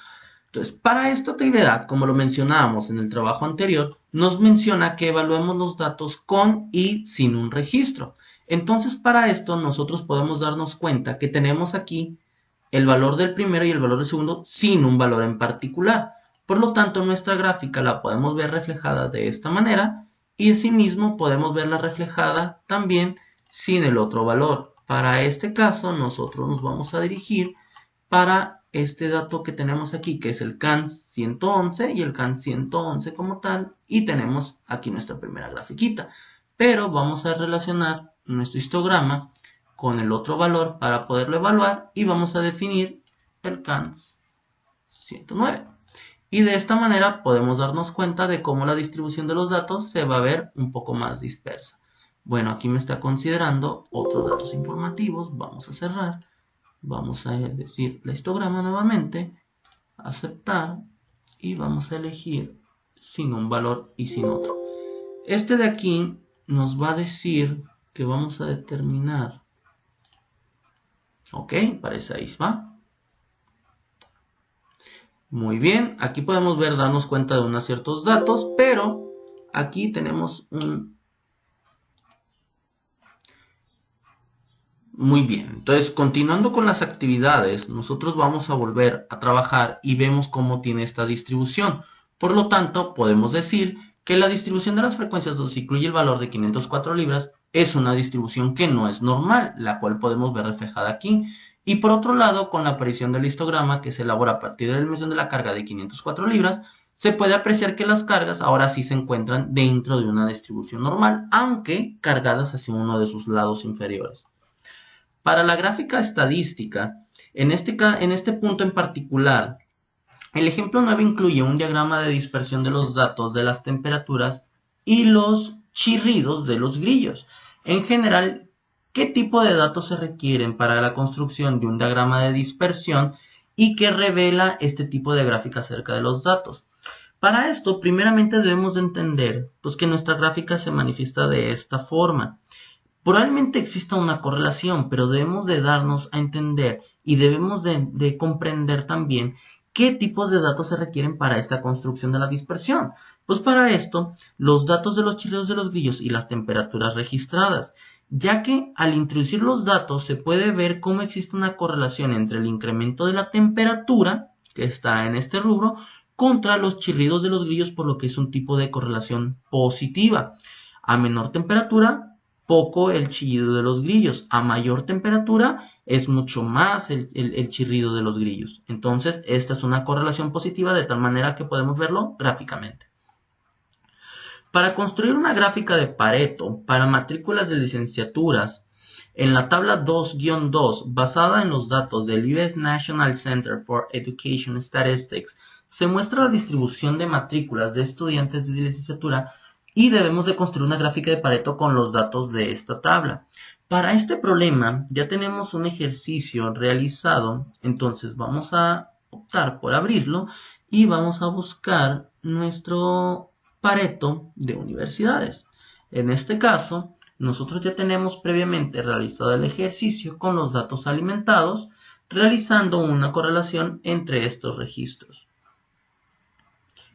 Entonces, para esta actividad, como lo mencionábamos en el trabajo anterior, nos menciona que evaluemos los datos con y sin un registro. Entonces, para esto, nosotros podemos darnos cuenta que tenemos aquí el valor del primero y el valor del segundo sin un valor en particular. Por lo tanto, nuestra gráfica la podemos ver reflejada de esta manera y asimismo podemos verla reflejada también sin el otro valor. Para este caso, nosotros nos vamos a dirigir para este dato que tenemos aquí, que es el CAN 111 y el CAN 111 como tal, y tenemos aquí nuestra primera grafiquita. Pero vamos a relacionar nuestro histograma con el otro valor para poderlo evaluar y vamos a definir el CAN 109. Y de esta manera podemos darnos cuenta de cómo la distribución de los datos se va a ver un poco más dispersa. Bueno, aquí me está considerando otros datos informativos. Vamos a cerrar. Vamos a decir la histograma nuevamente. Aceptar. Y vamos a elegir sin un valor y sin otro. Este de aquí nos va a decir que vamos a determinar. Ok, parece ahí va. Muy bien, aquí podemos ver, darnos cuenta de unos ciertos datos, pero aquí tenemos un... Muy bien, entonces continuando con las actividades, nosotros vamos a volver a trabajar y vemos cómo tiene esta distribución. Por lo tanto, podemos decir que la distribución de las frecuencias donde se incluye el valor de 504 libras es una distribución que no es normal, la cual podemos ver reflejada aquí. Y por otro lado, con la aparición del histograma que se elabora a partir de la eliminación de la carga de 504 libras, se puede apreciar que las cargas ahora sí se encuentran dentro de una distribución normal, aunque cargadas hacia uno de sus lados inferiores. Para la gráfica estadística, en este punto en particular, el ejemplo 9 incluye un diagrama de dispersión de los datos de las temperaturas y los chirridos de los grillos. En general, ¿qué tipo de datos se requieren para la construcción de un diagrama de dispersión y que revela este tipo de gráfica acerca de los datos? Para esto, primeramente debemos de entender que nuestra gráfica se manifiesta de esta forma. Probablemente exista una correlación, pero debemos de darnos a entender y debemos de comprender también qué tipos de datos se requieren para esta construcción de la dispersión. Pues para esto, los datos de los chirridos de los grillos y las temperaturas registradas, ya que al introducir los datos se puede ver cómo existe una correlación entre el incremento de la temperatura, que está en este rubro, contra los chirridos de los grillos, por lo que es un tipo de correlación positiva. A menor temperatura, poco el chillido de los grillos. A mayor temperatura es mucho más el chirrido de los grillos. Entonces, esta es una correlación positiva de tal manera que podemos verlo gráficamente. Para construir una gráfica de Pareto para matrículas de licenciaturas, en la tabla 2-2, basada en los datos del US National Center for Education Statistics, se muestra la distribución de matrículas de estudiantes de licenciatura y debemos de construir una gráfica de Pareto con los datos de esta tabla. Para este problema ya tenemos un ejercicio realizado, entonces vamos a optar por abrirlo y vamos a buscar nuestro Pareto de universidades. En este caso, nosotros ya tenemos previamente realizado el ejercicio con los datos alimentados, realizando una correlación entre estos registros.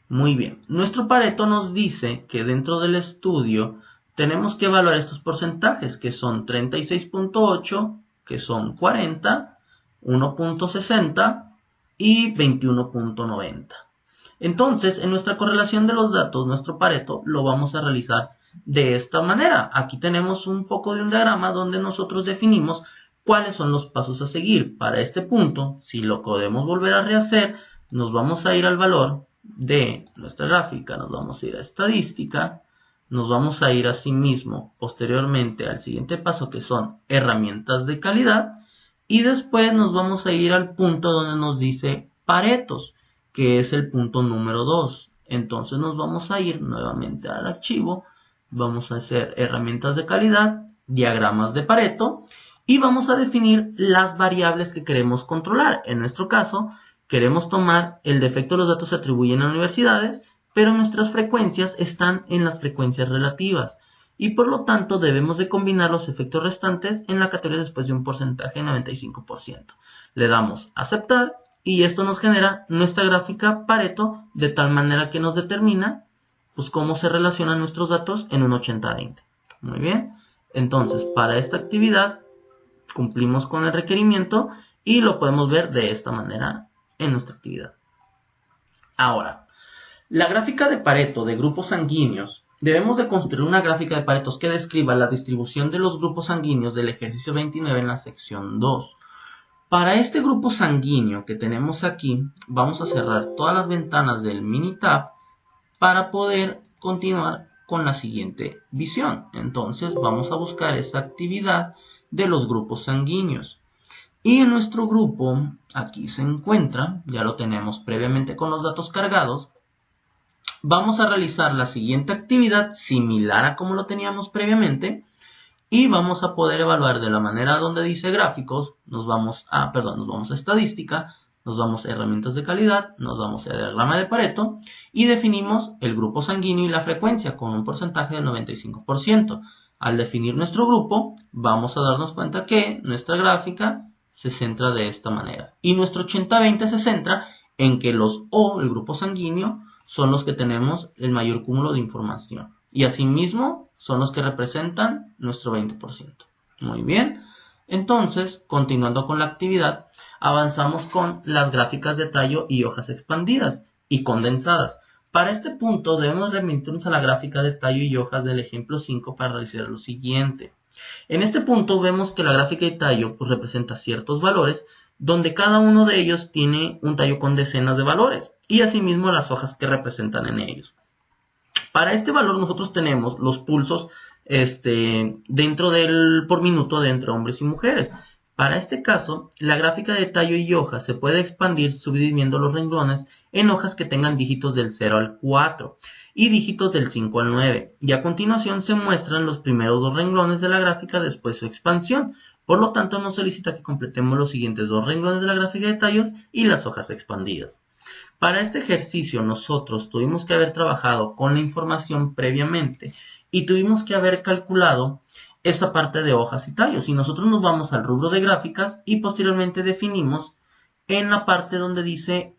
Muy bien, nuestro Pareto nos dice que dentro del estudio tenemos que evaluar estos porcentajes, que son 36.8, que son 40, 1.60 y 21.90. Entonces, en nuestra correlación de los datos, nuestro Pareto lo vamos a realizar de esta manera. Aquí tenemos un poco de un diagrama donde nosotros definimos cuáles son los pasos a seguir. Para este punto, si lo podemos volver a rehacer, nos vamos a ir al valor de nuestra gráfica, nos vamos a ir a estadística, nos vamos a ir asimismo posteriormente al siguiente paso, que son herramientas de calidad, y después nos vamos a ir al punto donde nos dice Paretos, que es el punto número 2. Entonces nos vamos a ir nuevamente al archivo, vamos a hacer herramientas de calidad, diagramas de Pareto, y vamos a definir las variables que queremos controlar. En nuestro caso, queremos tomar el defecto de los datos se atribuyen a universidades, pero nuestras frecuencias están en las frecuencias relativas, y por lo tanto debemos de combinar los efectos restantes en la categoría después de un porcentaje de 95%. Le damos a aceptar, y esto nos genera nuestra gráfica Pareto, de tal manera que nos determina pues cómo se relacionan nuestros datos en un 80-20. Muy bien, entonces para esta actividad cumplimos con el requerimiento y lo podemos ver de esta manera en nuestra actividad. Ahora, la gráfica de Pareto de grupos sanguíneos, debemos de construir una gráfica de Paretos que describa la distribución de los grupos sanguíneos del ejercicio 29 en la sección 2. Para este grupo sanguíneo que tenemos aquí, vamos a cerrar todas las ventanas del Minitab para poder continuar con la siguiente visión. Entonces vamos a buscar esa actividad de los grupos sanguíneos. Y en nuestro grupo, aquí se encuentra, ya lo tenemos previamente con los datos cargados, vamos a realizar la siguiente actividad similar a como lo teníamos previamente, y vamos a poder evaluar de la manera donde dice gráficos, nos vamos a estadística, nos vamos a herramientas de calidad, nos vamos a diagrama de Pareto y definimos el grupo sanguíneo y la frecuencia con un porcentaje del 95%. Al definir nuestro grupo, vamos a darnos cuenta que nuestra gráfica se centra de esta manera. Y nuestro 80-20 se centra en que los O, el grupo sanguíneo, son los que tenemos el mayor cúmulo de información. Y asimismo son los que representan nuestro 20%. Muy bien. Entonces, continuando con la actividad, avanzamos con las gráficas de tallo y hojas expandidas y condensadas. Para este punto debemos remitirnos a la gráfica de tallo y hojas del ejemplo 5 para realizar lo siguiente. En este punto vemos que la gráfica de tallo pues, representa ciertos valores, donde cada uno de ellos tiene un tallo con decenas de valores y asimismo las hojas que representan en ellos. Para este valor nosotros tenemos los pulsos dentro del por minuto de entre hombres y mujeres. Para este caso, la gráfica de tallo y hoja se puede expandir subdividiendo los renglones en hojas que tengan dígitos del 0 al 4 y dígitos del 5 al 9. Y a continuación se muestran los primeros dos renglones de la gráfica después su expansión. Por lo tanto, nos solicita que completemos los siguientes dos renglones de la gráfica de tallos y las hojas expandidas. Para este ejercicio nosotros tuvimos que haber trabajado con la información previamente y tuvimos que haber calculado esta parte de hojas y tallos. Y nosotros nos vamos al rubro de gráficas y posteriormente definimos en la parte donde dice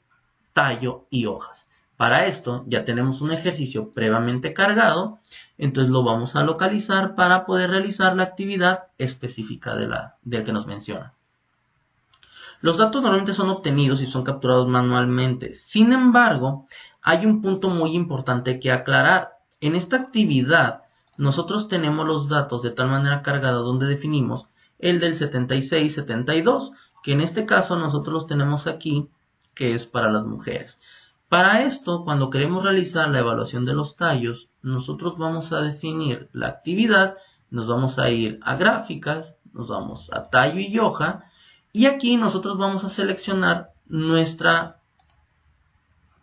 tallo y hojas. Para esto ya tenemos un ejercicio previamente cargado, entonces lo vamos a localizar para poder realizar la actividad específica del que nos menciona. Los datos normalmente son obtenidos y son capturados manualmente. Sin embargo, hay un punto muy importante que aclarar. En esta actividad, nosotros tenemos los datos de tal manera cargada donde definimos el del 76-72, que en este caso nosotros los tenemos aquí, que es para las mujeres. Para esto, cuando queremos realizar la evaluación de los tallos, nosotros vamos a definir la actividad, nos vamos a ir a gráficas, nos vamos a tallo y hoja, y aquí nosotros vamos a seleccionar nuestra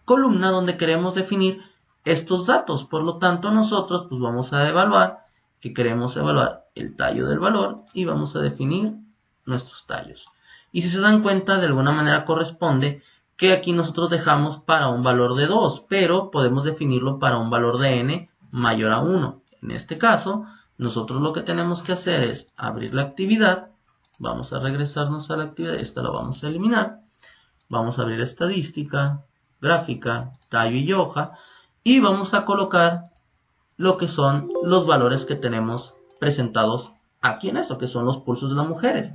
columna donde queremos definir estos datos. Por lo tanto, nosotros pues vamos a evaluar que queremos evaluar el tallo del valor y vamos a definir nuestros tallos. Y si se dan cuenta, de alguna manera corresponde que aquí nosotros dejamos para un valor de 2, pero podemos definirlo para un valor de n mayor a 1. En este caso, nosotros lo que tenemos que hacer es abrir la actividad. Vamos a regresarnos a la actividad, esta la vamos a eliminar. Vamos a abrir estadística, gráfica, tallo y hoja. Y vamos a colocar lo que son los valores que tenemos presentados aquí en esto, que son los pulsos de las mujeres.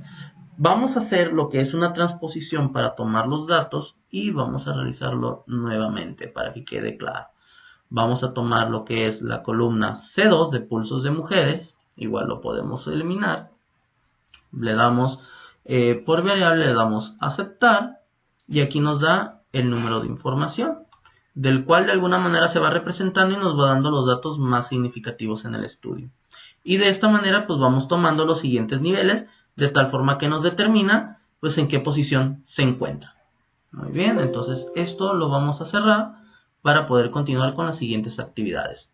Vamos a hacer lo que es una transposición para tomar los datos y vamos a realizarlo nuevamente para que quede claro. Vamos a tomar lo que es la columna C2 de pulsos de mujeres, igual lo podemos eliminar. Le damos por variable, le damos aceptar y aquí nos da el número de información, del cual de alguna manera se va representando y nos va dando los datos más significativos en el estudio. Y de esta manera pues vamos tomando los siguientes niveles, de tal forma que nos determina pues en qué posición se encuentra. Muy bien, entonces esto lo vamos a cerrar para poder continuar con las siguientes actividades.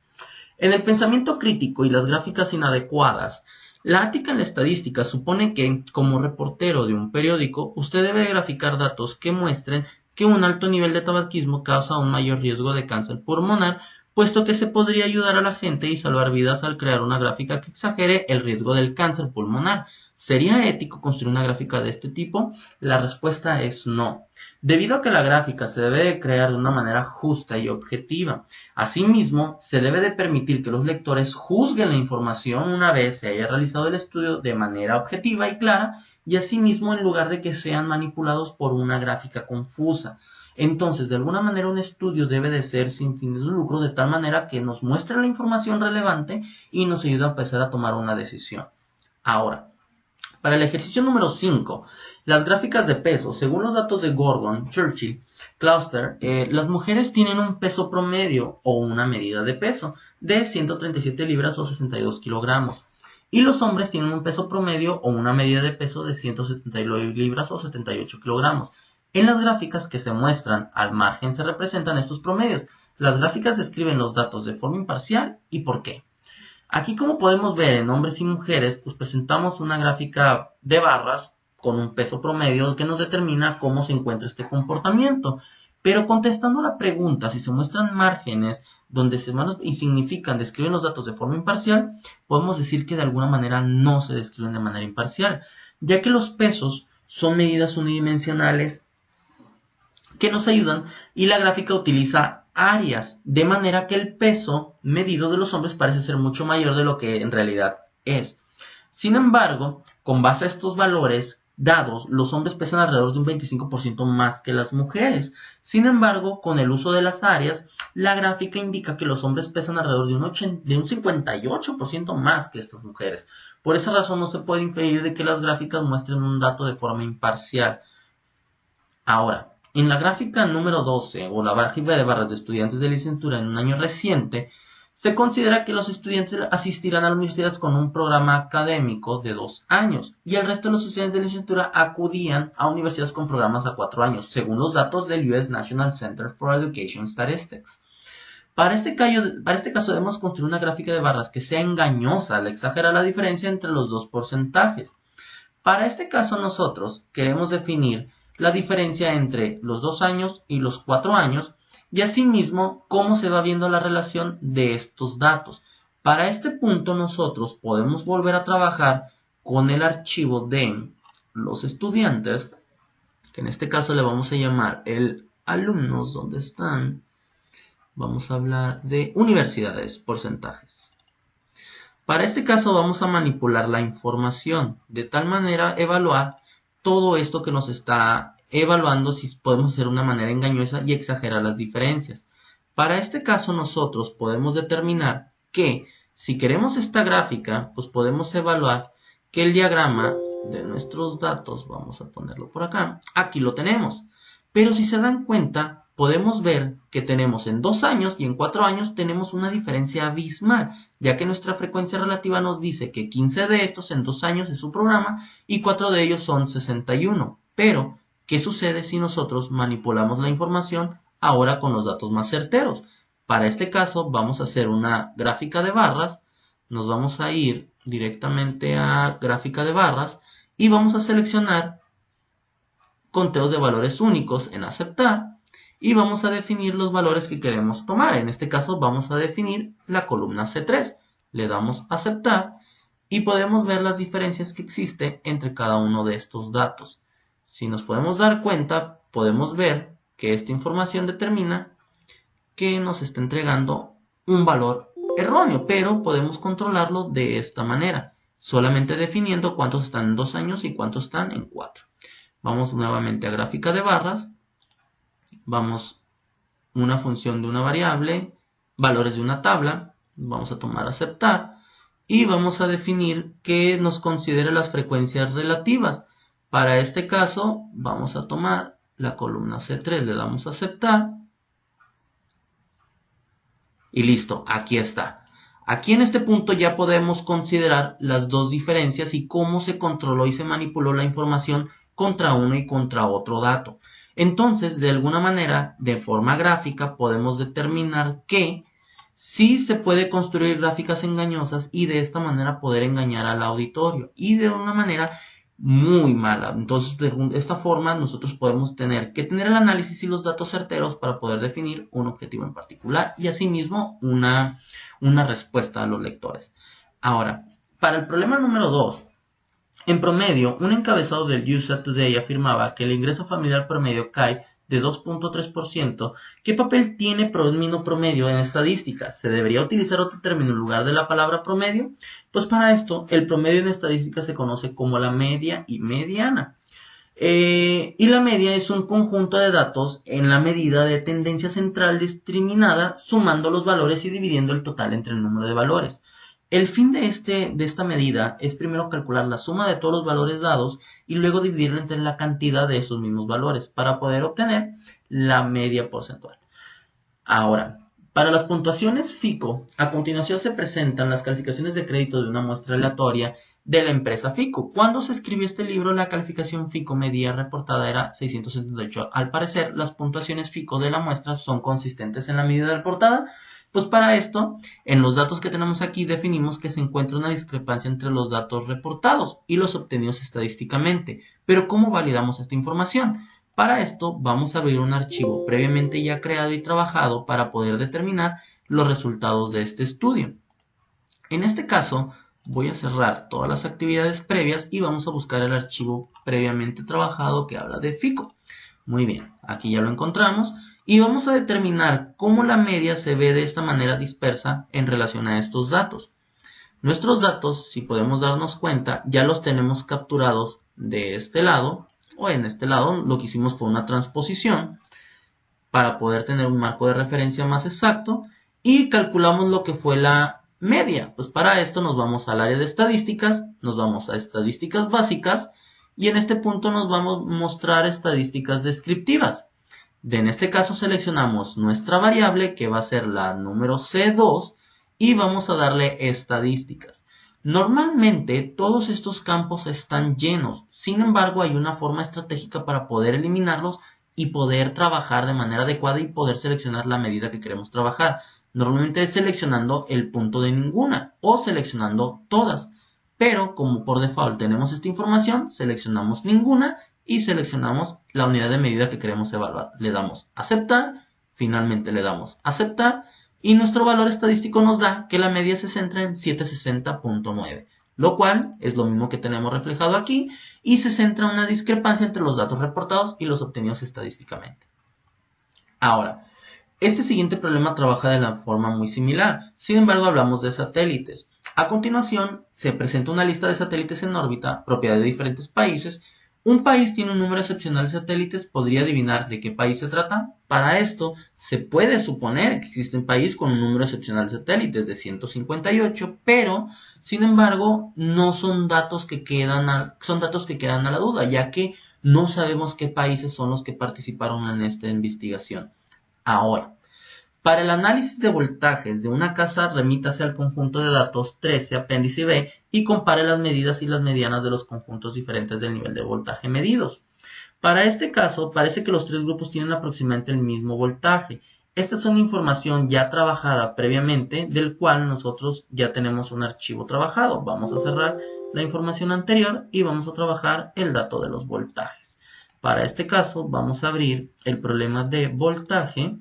En el pensamiento crítico y las gráficas inadecuadas, la ética en la estadística supone que, como reportero de un periódico, usted debe graficar datos que muestren que un alto nivel de tabaquismo causa un mayor riesgo de cáncer pulmonar, puesto que se podría ayudar a la gente y salvar vidas al crear una gráfica que exagere el riesgo del cáncer pulmonar. ¿Sería ético construir una gráfica de este tipo? La respuesta es no, debido a que la gráfica se debe de crear de una manera justa y objetiva. Asimismo, se debe de permitir que los lectores juzguen la información una vez se haya realizado el estudio de manera objetiva y clara, y asimismo en lugar de que sean manipulados por una gráfica confusa. Entonces, de alguna manera un estudio debe de ser sin fines de lucro, de tal manera que nos muestre la información relevante y nos ayude a empezar a tomar una decisión. Ahora, para el ejercicio número 5, las gráficas de peso. Según los datos de Gordon, Churchill, Cluster, las mujeres tienen un peso promedio o una medida de peso de 137 libras o 62 kilogramos. Y los hombres tienen un peso promedio o una medida de peso de 179 libras o 78 kilogramos. En las gráficas que se muestran al margen se representan estos promedios. Las gráficas describen los datos de forma imparcial y por qué. Aquí, como podemos ver en hombres y mujeres, pues presentamos una gráfica de barras con un peso promedio que nos determina cómo se encuentra este comportamiento. Pero contestando la pregunta, si se muestran márgenes donde se insignifican, describen los datos de forma imparcial, podemos decir que de alguna manera no se describen de manera imparcial, ya que los pesos son medidas unidimensionales que nos ayudan y la gráfica utiliza áreas, de manera que el peso medido de los hombres parece ser mucho mayor de lo que en realidad es. Sin embargo, con base a estos valores dados, los hombres pesan alrededor de un 25% más que las mujeres. Sin embargo, con el uso de las áreas, la gráfica indica que los hombres pesan alrededor de un 58% más que estas mujeres. Por esa razón no se puede inferir de que las gráficas muestren un dato de forma imparcial. Ahora, en la gráfica número 12, o la gráfica de barras de estudiantes de licenciatura en un año reciente, se considera que los estudiantes asistirán a la universidad con un programa académico de 2 años y el resto de los estudiantes de licenciatura acudían a universidades con programas a 4 años, según los datos del US National Center for Education Statistics. Para este caso debemos construir una gráfica de barras que sea engañosa al exagerar la diferencia entre los dos porcentajes. Para este caso nosotros queremos definir la diferencia entre los 2 años y los 4 años y asimismo cómo se va viendo la relación de estos datos. Para este punto nosotros podemos volver a trabajar con el archivo de los estudiantes, que en este caso le vamos a llamar el alumnos, ¿dónde están? Vamos a hablar de universidades, porcentajes. Para este caso vamos a manipular la información, de tal manera evaluar todo esto que nos está evaluando si podemos hacer una manera engañosa y exagerar las diferencias. Para este caso nosotros podemos determinar que si queremos esta gráfica, pues podemos evaluar que el diagrama de nuestros datos, vamos a ponerlo por acá, aquí lo tenemos. Pero si se dan cuenta, podemos ver que tenemos en 2 años y en 4 años tenemos una diferencia abismal, ya que nuestra frecuencia relativa nos dice que 15 de estos en 2 años es su programa y 4 de ellos son 61. Pero, ¿qué sucede si nosotros manipulamos la información ahora con los datos más certeros? Para este caso vamos a hacer una gráfica de barras, nos vamos a ir directamente a gráfica de barras y vamos a seleccionar conteos de valores únicos en aceptar y vamos a definir los valores que queremos tomar. En este caso vamos a definir la columna C3. Le damos a aceptar y podemos ver las diferencias que existen entre cada uno de estos datos. Si nos podemos dar cuenta, podemos ver que esta información determina que nos está entregando un valor erróneo, pero podemos controlarlo de esta manera. solamente definiendo cuántos están en 2 años y cuántos están en 4. Vamos nuevamente a gráfica de barras, vamos una función de una variable, valores de una tabla, vamos a tomar aceptar y vamos a definir que nos considere las frecuencias relativas. Para este caso vamos a tomar la columna C3, le damos a aceptar y listo, aquí está. Aquí en este punto ya podemos considerar las dos diferencias y cómo se controló y se manipuló la información contra uno y contra otro dato. Entonces, de alguna manera, de forma gráfica, podemos determinar que sí se puede construir gráficas engañosas y de esta manera poder engañar al auditorio. Y de una manera muy mala. Entonces, de esta forma, nosotros podemos tener el análisis y los datos certeros para poder definir un objetivo en particular y asimismo una respuesta a los lectores. Ahora, para el problema número 2, en promedio, un encabezado del USA Today afirmaba que el ingreso familiar promedio cae de 2.3%. ¿Qué papel tiene promedio en estadísticas? ¿Se debería utilizar otro término en lugar de la palabra promedio? Pues para esto, el promedio en estadística se conoce como la media y mediana. Y la media es un conjunto de datos en la medida de tendencia central discriminada, sumando los valores y dividiendo el total entre el número de valores. El fin de esta medida es primero calcular la suma de todos los valores dados y luego dividirla entre la cantidad de esos mismos valores para poder obtener la media porcentual. Ahora, para las puntuaciones FICO, a continuación se presentan las calificaciones de crédito de una muestra aleatoria de la empresa FICO. Cuando se escribió este libro, la calificación FICO media reportada era 678. Al parecer, las puntuaciones FICO de la muestra son consistentes en la medida reportada. Pues para esto, en los datos que tenemos aquí definimos que se encuentra una discrepancia entre los datos reportados y los obtenidos estadísticamente. Pero ¿cómo validamos esta información? Para esto vamos a abrir un archivo previamente ya creado y trabajado para poder determinar los resultados de este estudio. En este caso voy a cerrar todas las actividades previas y vamos a buscar el archivo previamente trabajado que habla de FICO. Muy bien, aquí ya lo encontramos. Y vamos a determinar cómo la media se ve de esta manera dispersa en relación a estos datos. Nuestros datos, si podemos darnos cuenta, ya los tenemos capturados de este lado o en este lado. Lo que hicimos fue una transposición para poder tener un marco de referencia más exacto y calculamos lo que fue la media. Pues para esto nos vamos al área de estadísticas, nos vamos a estadísticas básicas y en este punto nos vamos a mostrar estadísticas descriptivas. En este caso seleccionamos nuestra variable que va a ser la número C2 y vamos a darle estadísticas. Normalmente todos estos campos están llenos, sin embargo hay una forma estratégica para poder eliminarlos y poder trabajar de manera adecuada y poder seleccionar la medida que queremos trabajar. Normalmente es seleccionando el punto de ninguna o seleccionando todas, pero como por default tenemos esta información, seleccionamos ninguna y seleccionamos la unidad de medida que queremos evaluar. Le damos aceptar, finalmente le damos aceptar y nuestro valor estadístico nos da que la media se centra en 760.9, lo cual es lo mismo que tenemos reflejado aquí y se centra en una discrepancia entre los datos reportados y los obtenidos estadísticamente. Ahora, este siguiente problema trabaja de la forma muy similar, sin embargo hablamos de satélites. A continuación se presenta una lista de satélites en órbita, propiedad de diferentes países. Un país tiene un número excepcional de satélites, ¿podría adivinar de qué país se trata? Para esto, se puede suponer que existe un país con un número excepcional de satélites de 158, pero, sin embargo, no son datos que quedan a la duda, ya que no sabemos qué países son los que participaron en esta investigación. Ahora, para el análisis de voltajes de una casa, remítase al conjunto de datos 13, apéndice B, y compare las medidas y las medianas de los conjuntos diferentes del nivel de voltaje medidos. Para este caso, parece que los tres grupos tienen aproximadamente el mismo voltaje. Esta es una información ya trabajada previamente, del cual nosotros ya tenemos un archivo trabajado. Vamos a cerrar la información anterior y vamos a trabajar el dato de los voltajes. Para este caso, vamos a abrir el problema de voltaje.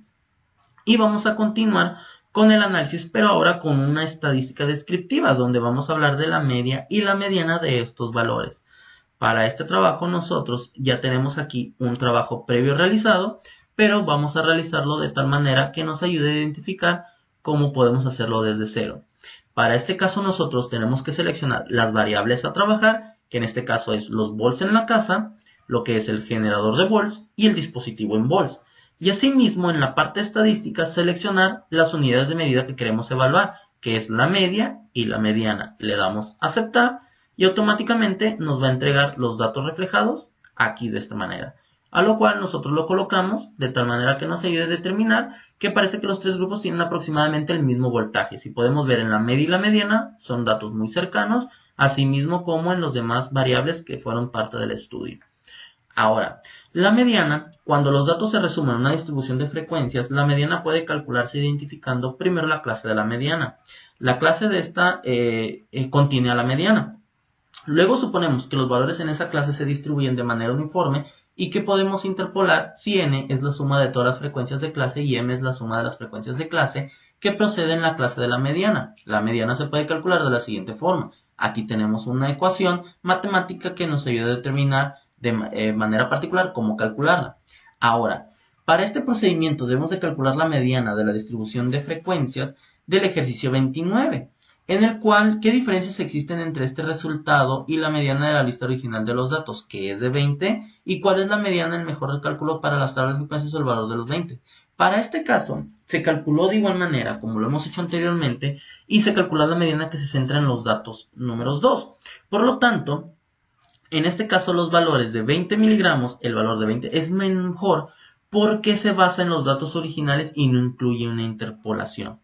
Y vamos a continuar con el análisis, pero ahora con una estadística descriptiva, donde vamos a hablar de la media y la mediana de estos valores. Para este trabajo nosotros ya tenemos aquí un trabajo previo realizado, pero vamos a realizarlo de tal manera que nos ayude a identificar como podemos hacerlo desde cero. Para este caso nosotros tenemos que seleccionar las variables a trabajar, que en este caso es los volts en la casa, lo que es el generador de volts y el dispositivo en volts. Y asimismo en la parte estadística seleccionar las unidades de medida que queremos evaluar, que es la media y la mediana. Le damos a aceptar y automáticamente nos va a entregar los datos reflejados aquí de esta manera. A lo cual nosotros lo colocamos de tal manera que nos ayude a determinar que parece que los tres grupos tienen aproximadamente el mismo voltaje. Si podemos ver en la media y la mediana son datos muy cercanos, asimismo como en los demás variables que fueron parte del estudio. Ahora, la mediana, cuando los datos se resumen en una distribución de frecuencias, la mediana puede calcularse identificando primero la clase de la mediana. La clase de esta contiene a la mediana. Luego suponemos que los valores en esa clase se distribuyen de manera uniforme y que podemos interpolar si n es la suma de todas las frecuencias de clase y m es la suma de las frecuencias de clase que proceden en la clase de la mediana. La mediana se puede calcular de la siguiente forma. Aquí tenemos una ecuación matemática que nos ayuda a determinar de manera particular cómo calcularla. Ahora, para este procedimiento debemos de calcular la mediana de la distribución de frecuencias del ejercicio 29, en el cual, ¿qué diferencias existen entre este resultado y la mediana de la lista original de los datos, que es de 20, y cuál es la mediana el mejor cálculo para las tablas de frecuencias o el valor de los 20? Para este caso, se calculó de igual manera, como lo hemos hecho anteriormente, y se calculó la mediana que se centra en los datos números 2. Por lo tanto, en este caso los valores de 20 miligramos, el valor de 20 es mejor porque se basa en los datos originales y no incluye una interpolación.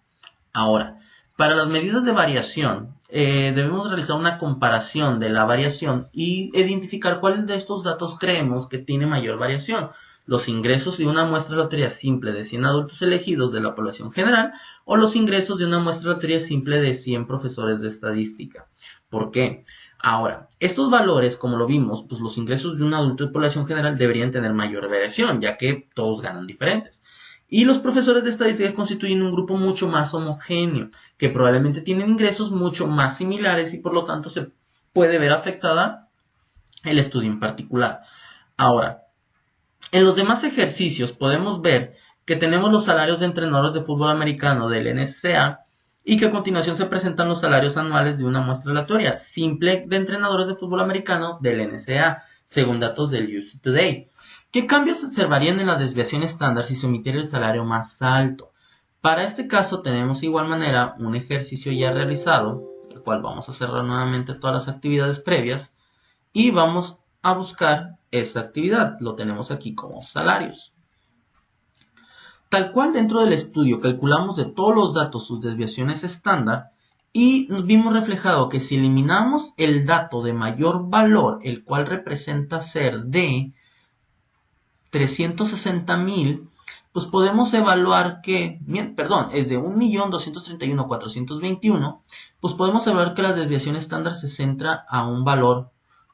Ahora, para las medidas de variación, debemos realizar una comparación de la variación y identificar cuál de estos datos creemos que tiene mayor variación. Los ingresos de una muestra de lotería simple de 100 adultos elegidos de la población general o los ingresos de una muestra de lotería simple de 100 profesores de estadística. ¿Por qué? Ahora, estos valores, como lo vimos, pues los ingresos de un adulto de población general deberían tener mayor variación, ya que todos ganan diferentes. Y los profesores de estadística constituyen un grupo mucho más homogéneo, que probablemente tienen ingresos mucho más similares y por lo tanto se puede ver afectada el estudio en particular. Ahora, en los demás ejercicios podemos ver que tenemos los salarios de entrenadores de fútbol americano del NSCA y que a continuación se presentan los salarios anuales de una muestra aleatoria simple de entrenadores de fútbol americano del NSCA, según datos del USA Today. ¿Qué cambios se observarían en la desviación estándar si se omitiera el salario más alto? Para este caso tenemos de igual manera un ejercicio ya realizado, el cual vamos a cerrar nuevamente todas las actividades previas y vamos a buscar esa actividad. Lo tenemos aquí como salarios. Tal cual dentro del estudio calculamos de todos los datos sus desviaciones estándar y nos vimos reflejado que si eliminamos el dato de mayor valor, el cual representa ser de 360,000, pues podemos evaluar que, es de 1.231.421, pues podemos evaluar que la desviación estándar se centra a un valor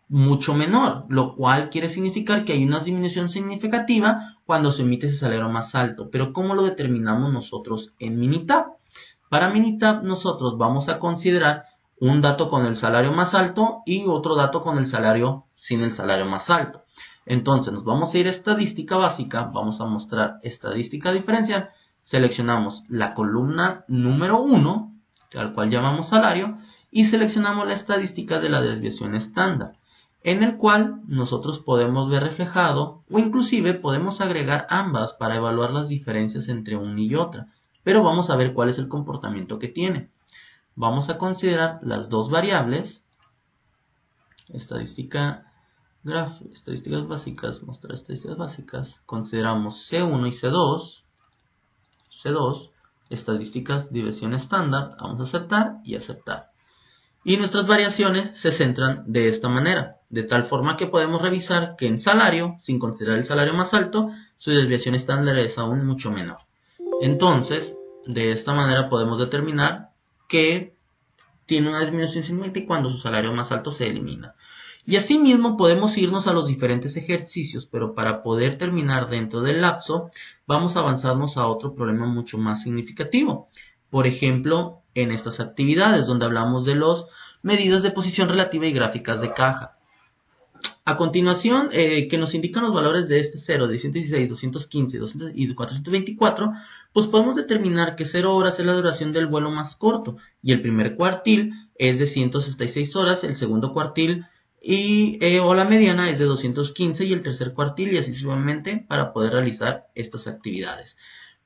mucho menor, lo cual quiere significar que hay una disminución significativa cuando se emite ese salario más alto. Pero ¿cómo lo determinamos nosotros en Minitab? Para Minitab nosotros vamos a considerar un dato con el salario más alto y otro dato con el salario sin el salario más alto. Entonces nos vamos a ir a estadística básica, vamos a mostrar estadística diferencial, seleccionamos la columna número 1, al cual llamamos salario, y seleccionamos la estadística de la desviación estándar, en el cual nosotros podemos ver reflejado o inclusive podemos agregar ambas para evaluar las diferencias entre una y otra, pero vamos a ver cuál es el comportamiento que tiene. Vamos a considerar las dos variables, estadísticas básicas, mostrar estadísticas básicas, consideramos C1 y C2, estadísticas desviación estándar, vamos a aceptar y aceptar. Y nuestras variaciones se centran de esta manera, de tal forma que podemos revisar que en salario, sin considerar el salario más alto, su desviación estándar es aún mucho menor. Entonces, de esta manera podemos determinar que tiene una disminución significativa cuando su salario más alto se elimina. Y asimismo podemos irnos a los diferentes ejercicios, pero para poder terminar dentro del lapso, vamos a avanzarnos a otro problema mucho más significativo. Por ejemplo, en estas actividades donde hablamos de las medidas de posición relativa y gráficas de caja. A continuación, que nos indican los valores de este 0, de 116, 215 y 424, pues podemos determinar que 0 horas es la duración del vuelo más corto y el primer cuartil es de 166 horas, el segundo cuartil o la mediana es de 215 y el tercer cuartil y así sucesivamente para poder realizar estas actividades.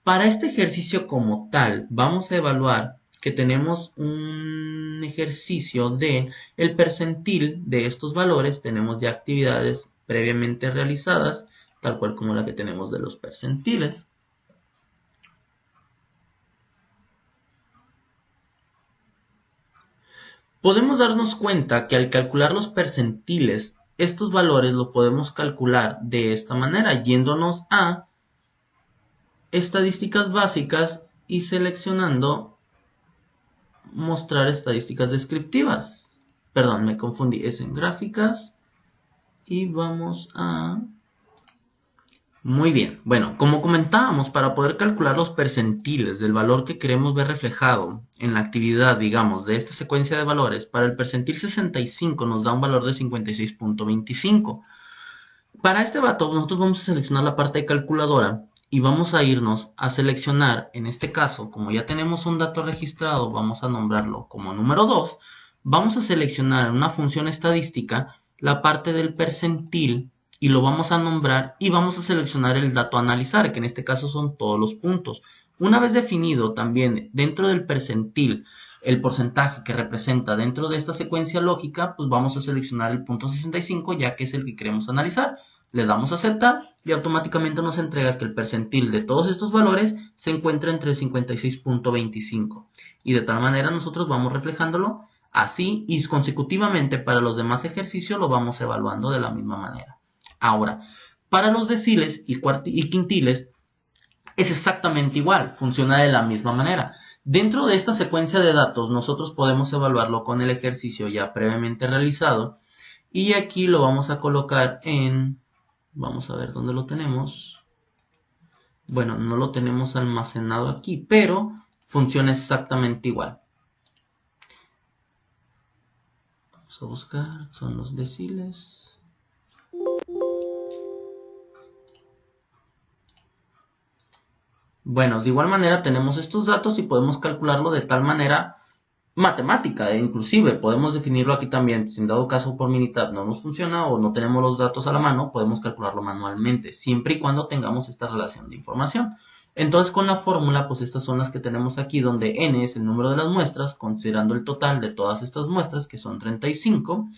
Para este ejercicio como tal, vamos a evaluar que tenemos un ejercicio de el percentil de estos valores. Tenemos ya actividades previamente realizadas, tal cual como la que tenemos de los percentiles. Podemos darnos cuenta que al calcular los percentiles, estos valores los podemos calcular de esta manera, yéndonos a estadísticas básicas y seleccionando mostrar estadísticas descriptivas. Perdón, me confundí, es en gráficas y vamos a... Muy bien, bueno, como comentábamos, para poder calcular los percentiles del valor que queremos ver reflejado en la actividad, digamos, de esta secuencia de valores, para el percentil 65 nos da un valor de 56.25. Para este dato, nosotros vamos a seleccionar la parte de calculadora y vamos a irnos a seleccionar, en este caso, como ya tenemos un dato registrado, vamos a nombrarlo como número 2, vamos a seleccionar en una función estadística la parte del percentil y lo vamos a nombrar y vamos a seleccionar el dato a analizar, que en este caso son todos los puntos. Una vez definido también dentro del percentil el porcentaje que representa dentro de esta secuencia lógica, pues vamos a seleccionar el punto 65 ya que es el que queremos analizar. Le damos a aceptar y automáticamente nos entrega que el percentil de todos estos valores se encuentra entre 56.25 y de tal manera nosotros vamos reflejándolo así y consecutivamente para los demás ejercicios lo vamos evaluando de la misma manera. Ahora, para los deciles y quintiles es exactamente igual, funciona de la misma manera. Dentro de esta secuencia de datos nosotros podemos evaluarlo con el ejercicio ya previamente realizado y aquí lo vamos a colocar en... Vamos a ver dónde lo tenemos. Bueno, no lo tenemos almacenado aquí, pero funciona exactamente igual. Vamos a buscar, son los deciles. Bueno, de igual manera tenemos estos datos y podemos calcularlo de tal manera matemática, inclusive podemos definirlo aquí también, si en dado caso por Minitab no nos funciona o no tenemos los datos a la mano, podemos calcularlo manualmente, siempre y cuando tengamos esta relación de información. Entonces con la fórmula, pues estas son las que tenemos aquí, donde n es el número de las muestras, considerando el total de todas estas muestras, que son 35,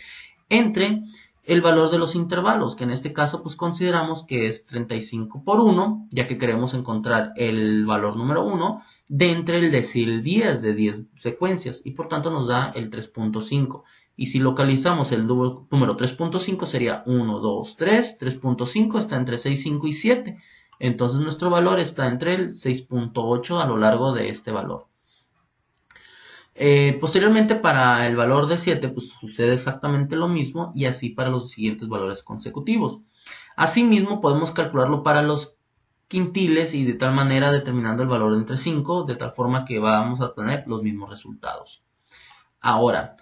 entre el valor de los intervalos, que en este caso pues consideramos que es 35 por 1, ya que queremos encontrar el valor número 1, de entre el decil 10 de 10 secuencias y por tanto nos da el 3.5 y si localizamos el número 3.5 sería 1, 2, 3, 3.5 está entre 6, 5 y 7 entonces nuestro valor está entre el 6.8 a lo largo de este valor. Posteriormente para el valor de 7 pues sucede exactamente lo mismo y así para los siguientes valores consecutivos. Asimismo podemos calcularlo para los quintiles y de tal manera determinando el valor entre 5, de tal forma que vamos a tener los mismos resultados. Ahora,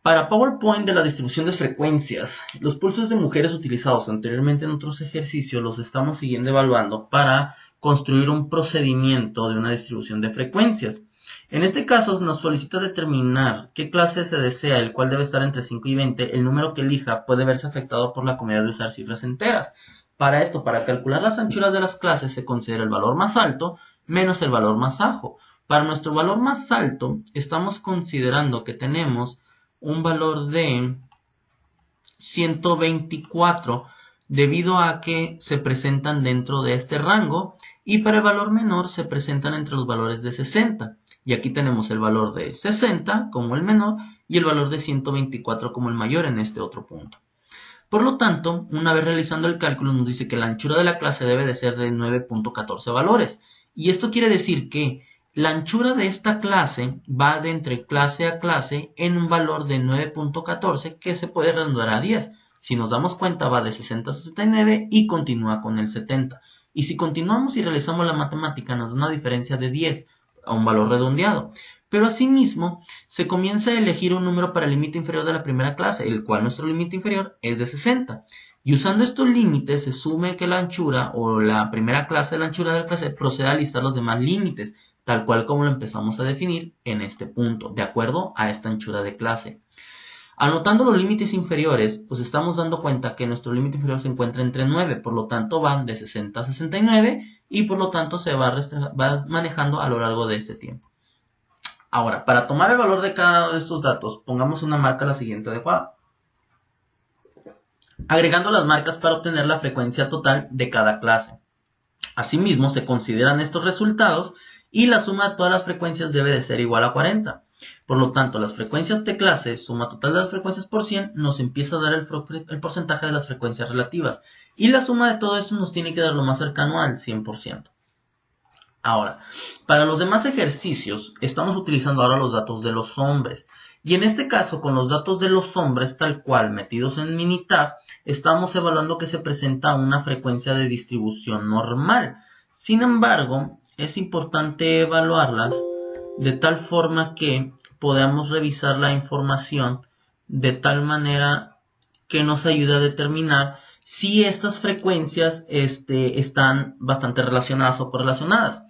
para PowerPoint de la distribución de frecuencias, los pulsos de mujeres utilizados anteriormente en otros ejercicios los estamos siguiendo evaluando para construir un procedimiento de una distribución de frecuencias. En este caso nos solicita determinar qué clase se desea, el cual debe estar entre 5 y 20. El número que elija puede verse afectado por la comodidad de usar cifras enteras. Para esto, para calcular las anchuras de las clases se considera el valor más alto menos el valor más bajo. Para nuestro valor más alto estamos considerando que tenemos un valor de 124 debido a que se presentan dentro de este rango y para el valor menor se presentan entre los valores de 60 y aquí tenemos el valor de 60 como el menor y el valor de 124 como el mayor en este otro punto. Por lo tanto, una vez realizando el cálculo nos dice que la anchura de la clase debe de ser de 9.14 valores y esto quiere decir que la anchura de esta clase va de entre clase a clase en un valor de 9.14 que se puede redondear a 10. Si nos damos cuenta va de 60 a 69 y continúa con el 70. Y si continuamos y realizamos la matemática nos da una diferencia de 10 a un valor redondeado. pero asimismo se comienza a elegir un número para el límite inferior de la primera clase, el cual nuestro límite inferior es de 60. Y usando estos límites se asume que la anchura o la primera clase de la anchura de la clase procede a listar los demás límites, tal cual como lo empezamos a definir en este punto, de acuerdo a esta anchura de clase. Anotando los límites inferiores, pues estamos dando cuenta que nuestro límite inferior se encuentra entre 9, por lo tanto van de 60 a 69 y por lo tanto se va manejando a lo largo de este tiempo. Ahora, para tomar el valor de cada uno de estos datos, pongamos una marca la siguiente adecuada, agregando las marcas para obtener la frecuencia total de cada clase. Asimismo, se consideran estos resultados y la suma de todas las frecuencias debe de ser igual a 40. Por lo tanto, las frecuencias de clase, suma total de las frecuencias por 100, nos empieza a dar el porcentaje de las frecuencias relativas. Y la suma de todo esto nos tiene que dar lo más cercano al 100%. Ahora, para los demás ejercicios, estamos utilizando ahora los datos de los hombres. Y en este caso, con los datos de los hombres tal cual metidos en Minitab, estamos evaluando que se presenta una frecuencia de distribución normal. Sin embargo, es importante evaluarlas de tal forma que podamos revisar la información de tal manera que nos ayude a determinar si estas frecuencias están bastante relacionadas o correlacionadas.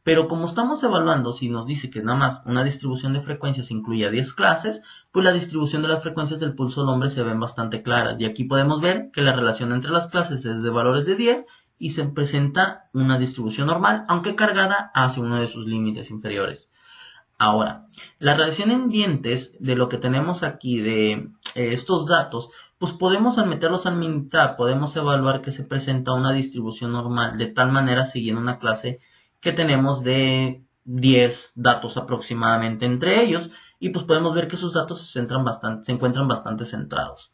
Pero como estamos evaluando, si nos dice que nada más una distribución de frecuencias incluye 10 clases, pues la distribución de las frecuencias del pulso del hombre se ven bastante claras. Y aquí podemos ver que la relación entre las clases es de valores de 10 y se presenta una distribución normal, aunque cargada hacia uno de sus límites inferiores. Ahora, la relación en dientes de lo que tenemos aquí de estos datos, pues podemos al meterlos al Minitab, podemos evaluar que se presenta una distribución normal de tal manera siguiendo una clase que tenemos de 10 datos aproximadamente entre ellos y pues podemos ver que esos datos se encuentran bastante centrados.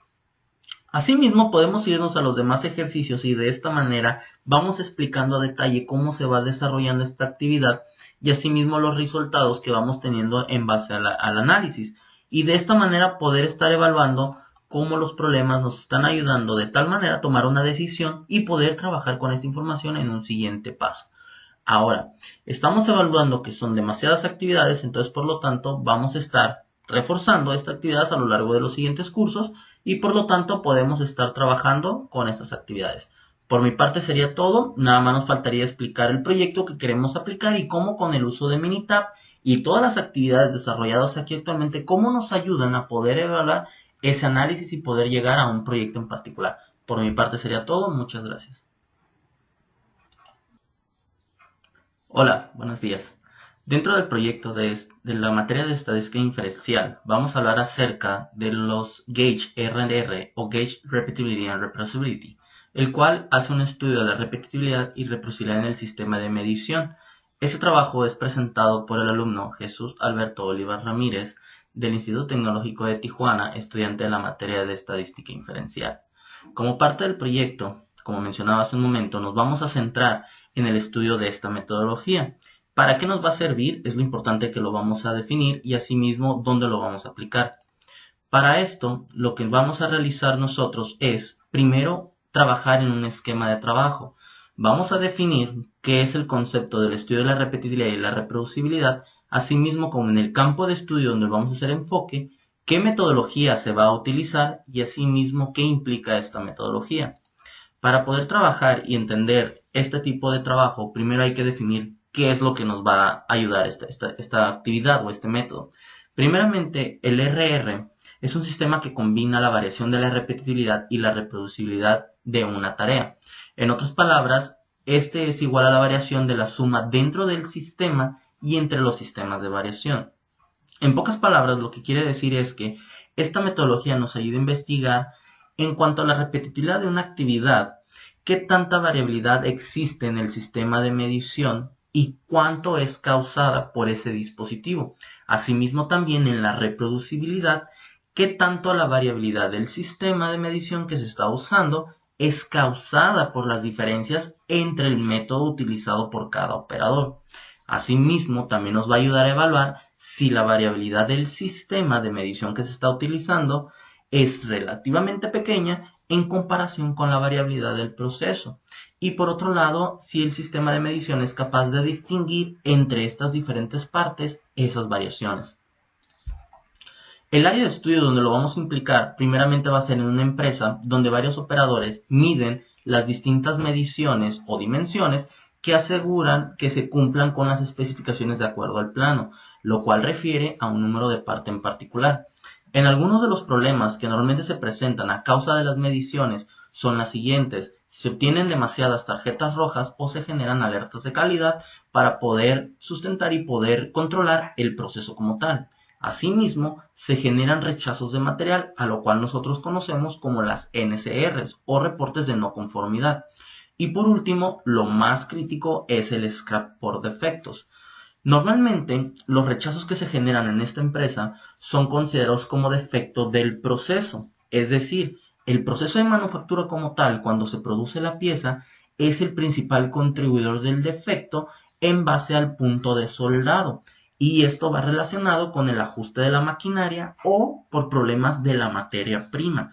Asimismo podemos irnos a los demás ejercicios y de esta manera vamos explicando a detalle cómo se va desarrollando esta actividad y asimismo los resultados que vamos teniendo en base al análisis y de esta manera poder estar evaluando cómo los problemas nos están ayudando de tal manera a tomar una decisión y poder trabajar con esta información en un siguiente paso. Ahora, estamos evaluando que son demasiadas actividades, entonces por lo tanto vamos a estar reforzando esta actividad a lo largo de los siguientes cursos y por lo tanto podemos estar trabajando con estas actividades. Por mi parte sería todo, nada más nos faltaría explicar el proyecto que queremos aplicar y cómo con el uso de Minitab y todas las actividades desarrolladas aquí actualmente, cómo nos ayudan a poder evaluar ese análisis y poder llegar a un proyecto en particular. Por mi parte sería todo, muchas gracias. Hola, buenos días. Dentro del proyecto de la materia de estadística inferencial, vamos a hablar acerca de los Gauge RR o Gauge Repeatability and Reproducibility, el cual hace un estudio de la repetibilidad y reproducibilidad en el sistema de medición. Este trabajo es presentado por el alumno Jesús Alberto Olivar Ramírez del Instituto Tecnológico de Tijuana, estudiante de la materia de estadística inferencial. Como parte del proyecto, como mencionaba hace un momento, nos vamos a centrar en el estudio de esta metodología. ¿Para qué nos va a servir? Es lo importante que lo vamos a definir y asimismo dónde lo vamos a aplicar. Para esto, lo que vamos a realizar nosotros es, primero, trabajar en un esquema de trabajo. Vamos a definir qué es el concepto del estudio de la repetibilidad y la reproducibilidad, asimismo como en el campo de estudio donde vamos a hacer enfoque, qué metodología se va a utilizar y asimismo qué implica esta metodología. Para poder trabajar y entender este tipo de trabajo, primero hay que definir qué es lo que nos va a ayudar esta actividad o este método. Primeramente, el RR es un sistema que combina la variación de la repetibilidad y la reproducibilidad de una tarea. En otras palabras, este es igual a la variación de la suma dentro del sistema y entre los sistemas de variación. En pocas palabras, lo que quiere decir es que esta metodología nos ayuda a investigar en cuanto a la repetibilidad de una actividad, qué tanta variabilidad existe en el sistema de medición y cuánto es causada por ese dispositivo. Asimismo también en la reproducibilidad, qué tanto la variabilidad del sistema de medición que se está usando es causada por las diferencias entre el método utilizado por cada operador. Asimismo también nos va a ayudar a evaluar si la variabilidad del sistema de medición que se está utilizando es relativamente pequeña en comparación con la variabilidad del proceso. y por otro lado, si el sistema de medición es capaz de distinguir entre estas diferentes partes esas variaciones. El área de estudio donde lo vamos a implicar primeramente va a ser en una empresa donde varios operadores miden las distintas mediciones o dimensiones que aseguran que se cumplan con las especificaciones de acuerdo al plano, lo cual refiere a un número de parte en particular. En algunos de los problemas que normalmente se presentan a causa de las mediciones son las siguientes: se obtienen demasiadas tarjetas rojas o se generan alertas de calidad para poder sustentar y poder controlar el proceso como tal. Asimismo, se generan rechazos de material, a lo cual nosotros conocemos como las NCRs o reportes de no conformidad. Y por último, lo más crítico es el scrap por defectos. Normalmente, los rechazos que se generan en esta empresa son considerados como defecto del proceso, es decir, el proceso de manufactura como tal, cuando se produce la pieza, es el principal contribuidor del defecto en base al punto de soldado, y esto va relacionado con el ajuste de la maquinaria o por problemas de la materia prima.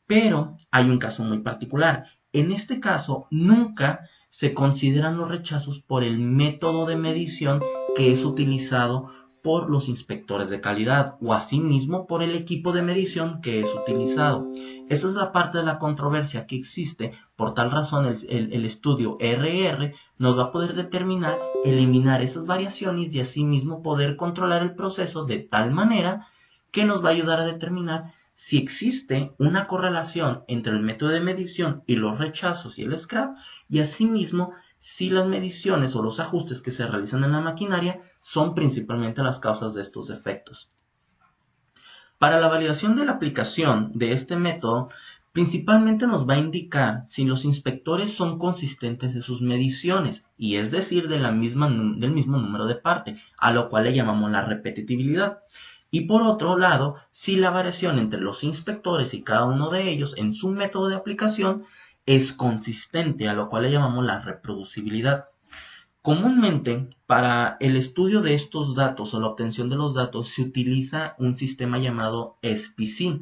Pero hay un caso muy particular. En este caso, nunca se consideran los rechazos por el método de medición que es utilizado por los inspectores de calidad o asimismo por el equipo de medición que es utilizado. Esa es la parte de la controversia que existe. Por tal razón, el estudio RR nos va a poder determinar, eliminar esas variaciones y asimismo poder controlar el proceso de tal manera que nos va a ayudar a determinar si existe una correlación entre el método de medición y los rechazos y el scrap, y asimismo si las mediciones o los ajustes que se realizan en la maquinaria son principalmente las causas de estos defectos. Para la validación de la aplicación de este método, principalmente nos va a indicar si los inspectores son consistentes en sus mediciones, y es decir, del mismo número de parte, a lo cual le llamamos la repetitividad. Y por otro lado, si la variación entre los inspectores y cada uno de ellos en su método de aplicación es consistente, a lo cual le llamamos la reproducibilidad. Comúnmente, para el estudio de estos datos o la obtención de los datos se utiliza un sistema llamado SPC.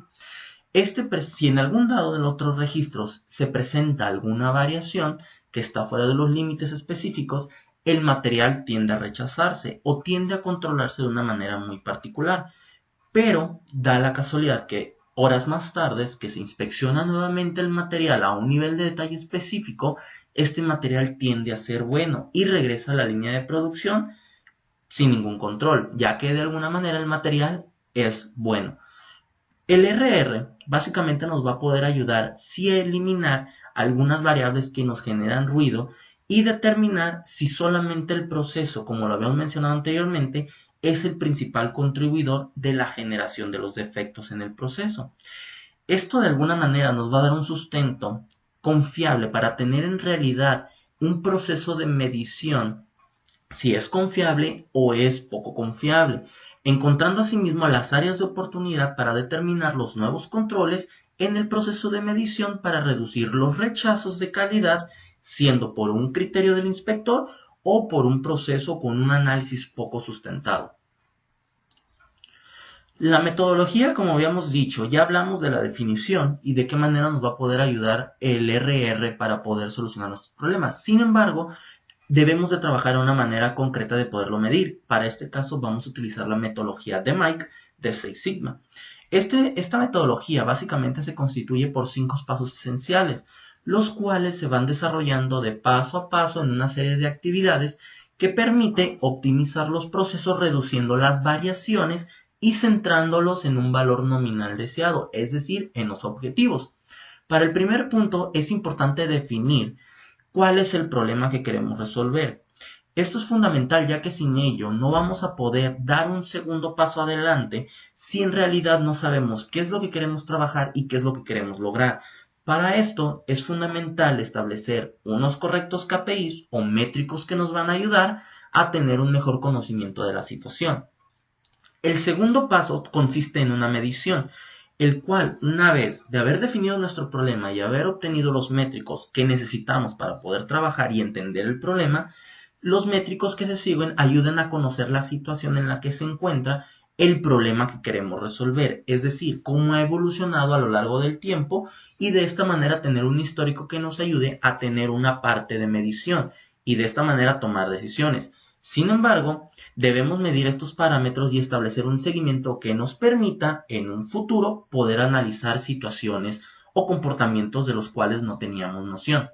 Si en algún dado de los otros registros se presenta alguna variación que está fuera de los límites específicos, el material tiende a rechazarse o tiende a controlarse de una manera muy particular. Pero da la casualidad que horas más tarde, que se inspecciona nuevamente el material a un nivel de detalle específico, este material tiende a ser bueno y regresa a la línea de producción sin ningún control, ya que de alguna manera el material es bueno. El RR básicamente nos va a poder ayudar a eliminar algunas variables que nos generan ruido y determinar si solamente el proceso, como lo habíamos mencionado anteriormente, es el principal contribuidor de la generación de los defectos en el proceso. Esto de alguna manera nos va a dar un sustento confiable para tener en realidad un proceso de medición, si es confiable o es poco confiable, encontrando asimismo las áreas de oportunidad para determinar los nuevos controles en el proceso de medición para reducir los rechazos de calidad, siendo por un criterio del inspector o por un proceso con un análisis poco sustentado. La metodología, como habíamos dicho, ya hablamos de la definición y de qué manera nos va a poder ayudar el RR para poder solucionar nuestros problemas. Sin embargo, debemos de trabajar de una manera concreta de poderlo medir. Para este caso vamos a utilizar la metodología de Mike de Six Sigma. Esta metodología básicamente se constituye por 5 pasos esenciales, los cuales se van desarrollando de paso a paso en una serie de actividades que permite optimizar los procesos reduciendo las variaciones y centrándolos en un valor nominal deseado, es decir, en los objetivos. Para el primer punto es importante definir cuál es el problema que queremos resolver. Esto es fundamental, ya que sin ello no vamos a poder dar un segundo paso adelante si en realidad no sabemos qué es lo que queremos trabajar y qué es lo que queremos lograr. Para esto es fundamental establecer unos correctos KPIs o métricos que nos van a ayudar a tener un mejor conocimiento de la situación. El segundo paso consiste en una medición, el cual, una vez de haber definido nuestro problema y haber obtenido los métricos que necesitamos para poder trabajar y entender el problema, los métricos que se siguen ayudan a conocer la situación en la que se encuentra el problema que queremos resolver, es decir, cómo ha evolucionado a lo largo del tiempo y de esta manera tener un histórico que nos ayude a tener una parte de medición y de esta manera tomar decisiones. Sin embargo, debemos medir estos parámetros y establecer un seguimiento que nos permita en un futuro poder analizar situaciones o comportamientos de los cuales no teníamos noción.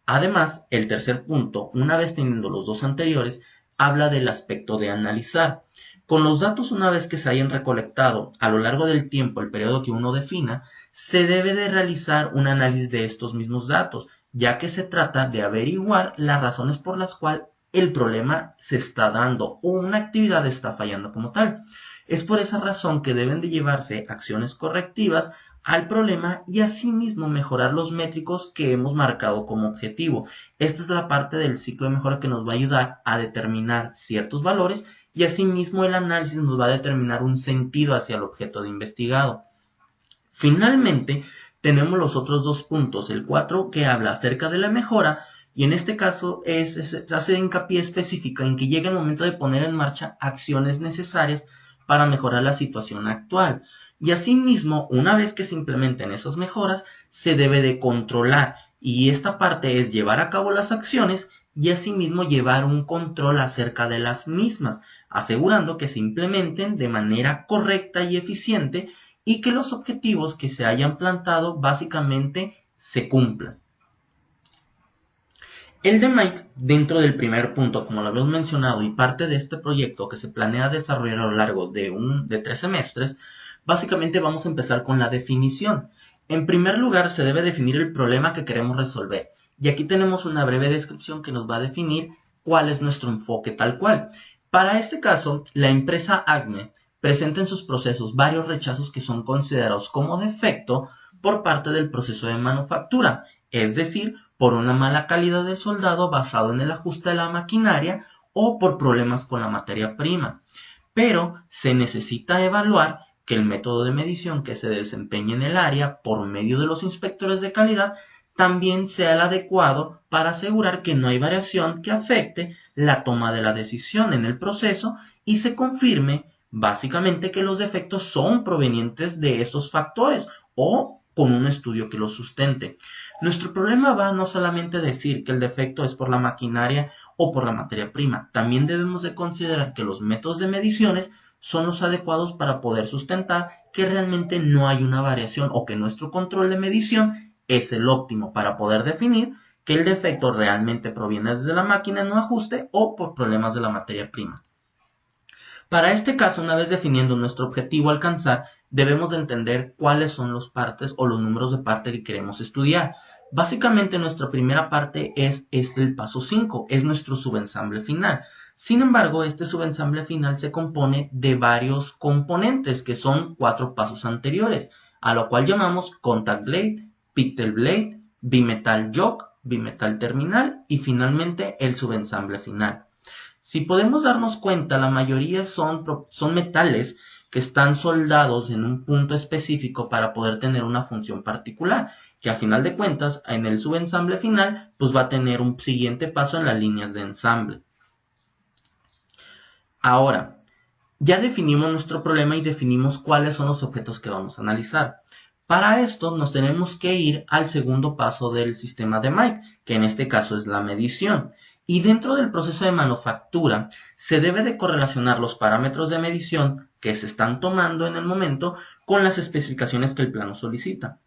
Además, el tercer punto, una vez teniendo los dos anteriores, habla del aspecto de analizar. Con los datos, una vez que se hayan recolectado a lo largo del tiempo, el periodo que uno defina, se debe de realizar un análisis de estos mismos datos, ya que se trata de averiguar las razones por las cuales el problema se está dando o una actividad está fallando como tal. Es por esa razón que deben de llevarse acciones correctivas al problema y asimismo mejorar los métricos que hemos marcado como objetivo. Esta es la parte del ciclo de mejora que nos va a ayudar a determinar ciertos valores y asimismo el análisis nos va a determinar un sentido hacia el objeto de investigado. Finalmente, tenemos los otros dos puntos, el 4 que habla acerca de la mejora y en este caso se hace hincapié específica en que llega el momento de poner en marcha acciones necesarias para mejorar la situación actual. Y asimismo, una vez que se implementen esas mejoras, se debe de controlar. Y esta parte es llevar a cabo las acciones y asimismo llevar un control acerca de las mismas, asegurando que se implementen de manera correcta y eficiente y que los objetivos que se hayan plantado básicamente se cumplan. El de Mike, dentro del primer punto, como lo habíamos mencionado, y parte de este proyecto que se planea desarrollar a lo largo de 3 semestres, básicamente vamos a empezar con la definición. En primer lugar, se debe definir el problema que queremos resolver. Y aquí tenemos una breve descripción que nos va a definir cuál es nuestro enfoque tal cual. Para este caso, la empresa Acme presenta en sus procesos varios rechazos que son considerados como defecto por parte del proceso de manufactura, es decir, por una mala calidad de soldado basado en el ajuste de la maquinaria o por problemas con la materia prima. Pero se necesita evaluar que el método de medición que se desempeña en el área por medio de los inspectores de calidad también sea el adecuado para asegurar que no hay variación que afecte la toma de la decisión en el proceso y se confirme básicamente que los defectos son provenientes de esos factores o con un estudio que los sustente. Nuestro problema va no solamente a decir que el defecto es por la maquinaria o por la materia prima, también debemos de considerar que los métodos de mediciones son los adecuados para poder sustentar que realmente no hay una variación o que nuestro control de medición es el óptimo para poder definir que el defecto realmente proviene desde la máquina en no ajuste o por problemas de la materia prima. Para este caso, una vez definiendo nuestro objetivo a alcanzar, debemos de entender cuáles son los partes o los números de parte que queremos estudiar. Básicamente nuestra primera parte es el paso 5, es nuestro subensamble final. Sin embargo, este subensamble final se compone de varios componentes que son 4 pasos anteriores, a lo cual llamamos contact blade, pictel blade, bimetal yoke, bimetal terminal y finalmente el subensamble final. Si podemos darnos cuenta, la mayoría son metales que están soldados en un punto específico para poder tener una función particular, que a final de cuentas, en el subensamble final, pues va a tener un siguiente paso en las líneas de ensamble. Ahora, ya definimos nuestro problema y definimos cuáles son los objetos que vamos a analizar. Para esto nos tenemos que ir al segundo paso del sistema de Mike, que en este caso es la medición. Y dentro del proceso de manufactura se debe de correlacionar los parámetros de medición que se están tomando en el momento con las especificaciones que el plano solicita.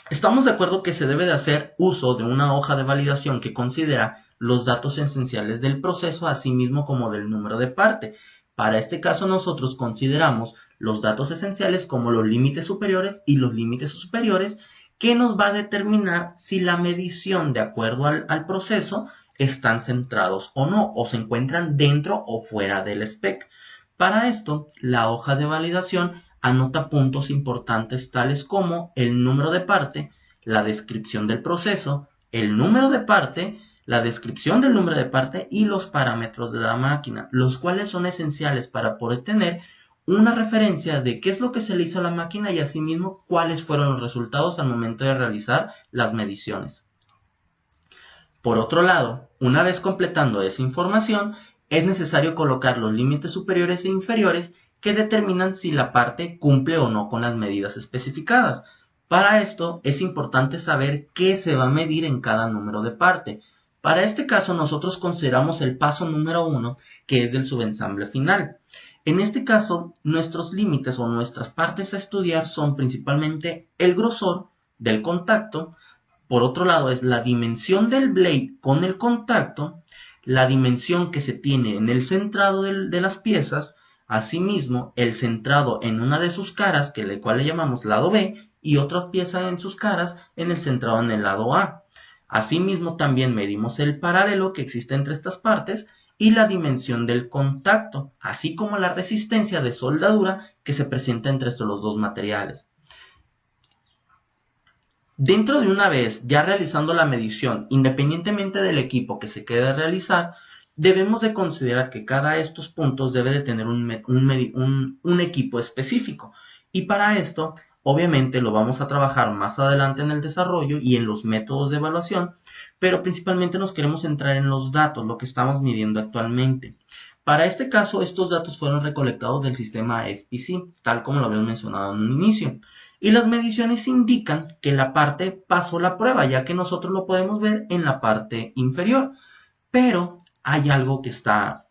Estamos de acuerdo que se debe de hacer uso de una hoja de validación que considera los datos esenciales del proceso, así mismo como del número de parte. Para este caso nosotros consideramos los datos esenciales como los límites superiores y los límites superiores que nos va a determinar si la medición de acuerdo al proceso están centrados o no, o se encuentran dentro o fuera del spec. Para esto, la hoja de validación anota puntos importantes tales como el número de parte, la descripción del proceso, el número de parte, la descripción del número de parte y los parámetros de la máquina, los cuales son esenciales para poder tener una referencia de qué es lo que se le hizo a la máquina y asimismo cuáles fueron los resultados al momento de realizar las mediciones. Por otro lado, una vez completando esa información, es necesario colocar los límites superiores e inferiores que determinan si la parte cumple o no con las medidas especificadas. Para esto es importante saber qué se va a medir en cada número de parte. Para este caso nosotros consideramos el paso número 1, que es del subensamble final. En este caso, nuestros límites o nuestras partes a estudiar son principalmente el grosor del contacto, por otro lado es la dimensión del blade con el contacto, la dimensión que se tiene en el centrado de las piezas, asimismo el centrado en una de sus caras, que cual le llamamos lado B, y otra pieza en sus caras en el centrado en el lado A. Asimismo también medimos el paralelo que existe entre estas partes y la dimensión del contacto, así como la resistencia de soldadura que se presenta entre estos los dos materiales. Dentro de una vez ya realizando la medición, independientemente del equipo que se quede a realizar, debemos de considerar que cada de estos puntos debe de tener un equipo específico. Y para esto, obviamente lo vamos a trabajar más adelante en el desarrollo y en los métodos de evaluación, pero principalmente nos queremos centrar en los datos, lo que estamos midiendo actualmente. Para este caso, estos datos fueron recolectados del sistema SPC, tal como lo habíamos mencionado en un inicio. Y las mediciones indican que la parte pasó la prueba, ya que nosotros lo podemos ver en la parte inferior. Pero hay algo que está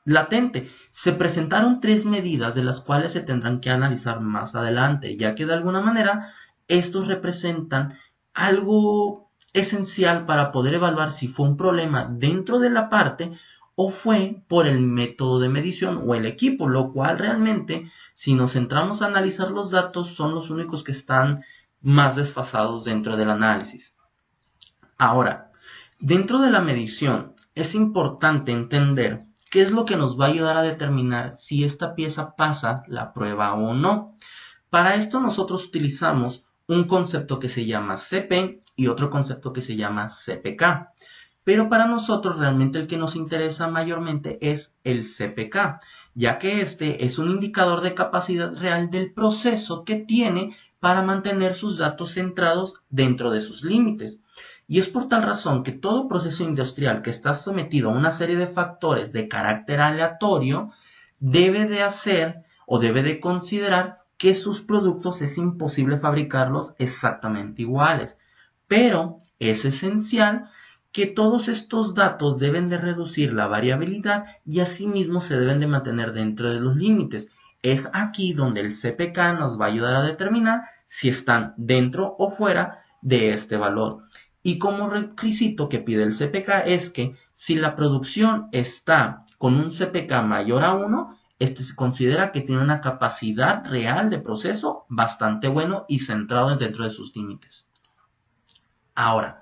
latente. Se presentaron 3 medidas de las cuales se tendrán que analizar más adelante, ya que de alguna manera estos representan algo esencial para poder evaluar si fue un problema dentro de la parte o fue por el método de medición o el equipo, lo cual realmente, si nos centramos a analizar los datos, son los únicos que están más desfasados dentro del análisis. Ahora, dentro de la medición, es importante entender qué es lo que nos va a ayudar a determinar si esta pieza pasa la prueba o no. Para esto nosotros utilizamos un concepto que se llama CP y otro concepto que se llama CPK. Pero para nosotros realmente el que nos interesa mayormente es el CPK, ya que este es un indicador de capacidad real del proceso que tiene para mantener sus datos centrados dentro de sus límites. Y es por tal razón que todo proceso industrial que está sometido a una serie de factores de carácter aleatorio debe de hacer o debe de considerar que sus productos es imposible fabricarlos exactamente iguales. Pero es esencial que todos estos datos deben de reducir la variabilidad y asimismo se deben de mantener dentro de los límites. Es aquí donde el CPK nos va a ayudar a determinar si están dentro o fuera de este valor. Y como requisito que pide el CPK es que si la producción está con un CPK mayor a 1, este se considera que tiene una capacidad real de proceso bastante bueno y centrado dentro de sus límites. Ahora,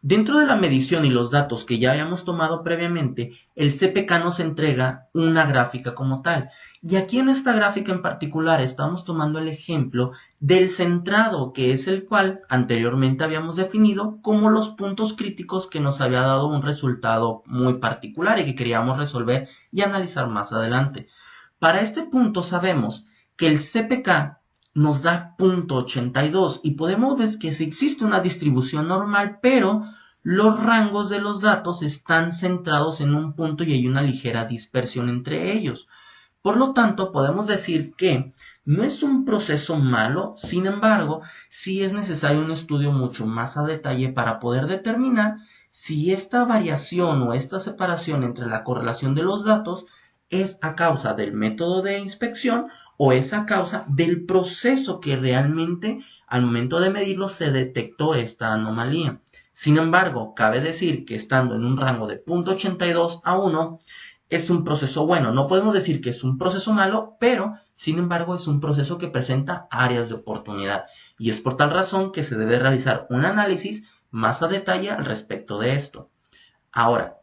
dentro de la medición y los datos que ya habíamos tomado previamente, el CPK nos entrega una gráfica como tal. Y aquí en esta gráfica en particular estamos tomando el ejemplo del centrado, que es el cual anteriormente habíamos definido como los puntos críticos que nos había dado un resultado muy particular y que queríamos resolver y analizar más adelante. Para este punto sabemos que el CPK nos da 0.82 y podemos ver que existe una distribución normal, pero los rangos de los datos están centrados en un punto y hay una ligera dispersión entre ellos. Por lo tanto, podemos decir que no es un proceso malo, sin embargo, sí es necesario un estudio mucho más a detalle para poder determinar si esta variación o esta separación entre la correlación de los datos es a causa del método de inspección o es a causa del proceso que realmente al momento de medirlo se detectó esta anomalía. Sin embargo, cabe decir que estando en un rango de 0.82 a 1 es un proceso bueno. No podemos decir que es un proceso malo, pero sin embargo es un proceso que presenta áreas de oportunidad. Y es por tal razón que se debe realizar un análisis más a detalle al respecto de esto. Ahora,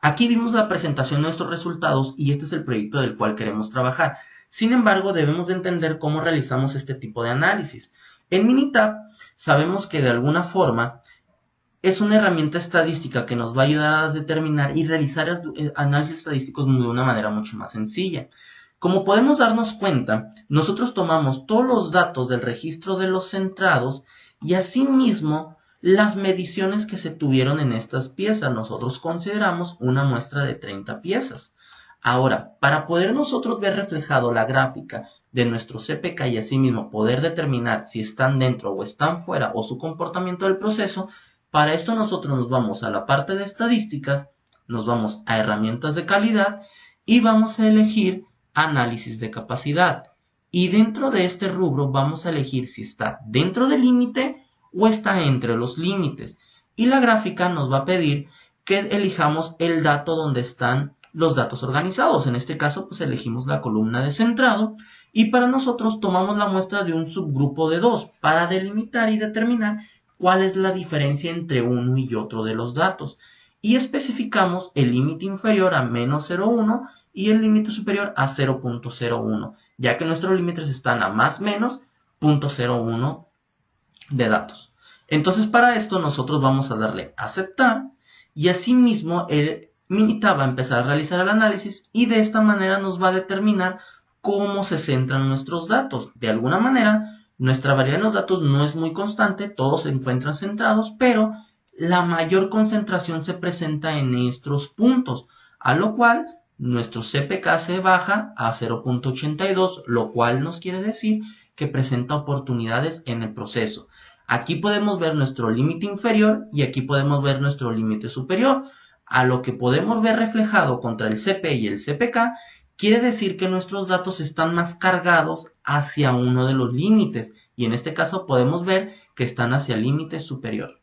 aquí vimos la presentación de nuestros resultados y este es el proyecto del cual queremos trabajar. Sin embargo, debemos de entender cómo realizamos este tipo de análisis. En Minitab sabemos que de alguna forma es una herramienta estadística que nos va a ayudar a determinar y realizar análisis estadísticos de una manera mucho más sencilla. Como podemos darnos cuenta, nosotros tomamos todos los datos del registro de los centrados y asimismo las mediciones que se tuvieron en estas piezas. Nosotros consideramos una muestra de 30 piezas. Ahora, para poder nosotros ver reflejado la gráfica de nuestro CPK y asimismo poder determinar si están dentro o están fuera o su comportamiento del proceso, para esto nosotros nos vamos a la parte de estadísticas, nos vamos a herramientas de calidad y vamos a elegir análisis de capacidad. Y dentro de este rubro vamos a elegir si está dentro del límite o está entre los límites. Y la gráfica nos va a pedir que elijamos el dato donde están los datos organizados. En este caso, pues elegimos la columna de centrado y para nosotros tomamos la muestra de un subgrupo de 2 para delimitar y determinar cuál es la diferencia entre uno y otro de los datos. Y especificamos el límite inferior a menos 0,1 y el límite superior a 0,01, ya que nuestros límites están a más menos 0,01 de datos. Entonces para esto nosotros vamos a darle a aceptar y asimismo el Minita va a empezar a realizar el análisis y de esta manera nos va a determinar cómo se centran nuestros datos. De alguna manera, nuestra variedad de los datos no es muy constante, todos se encuentran centrados, pero la mayor concentración se presenta en estos puntos, a lo cual nuestro CPK se baja a 0,82, lo cual nos quiere decir que presenta oportunidades en el proceso. Aquí podemos ver nuestro límite inferior y aquí podemos ver nuestro límite superior. A lo que podemos ver reflejado contra el CP y el CPK, quiere decir que nuestros datos están más cargados hacia uno de los límites, y en este caso podemos ver que están hacia el límite superior.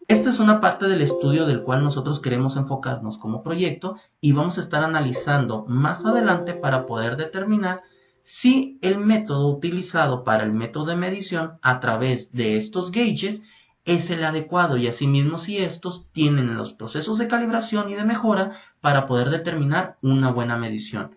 Esta es una parte del estudio del cual nosotros queremos enfocarnos como proyecto y vamos a estar analizando más adelante para poder determinar si el método utilizado para el método de medición a través de estos gauges es el adecuado y asimismo si estos tienen los procesos de calibración y de mejora para poder determinar una buena medición.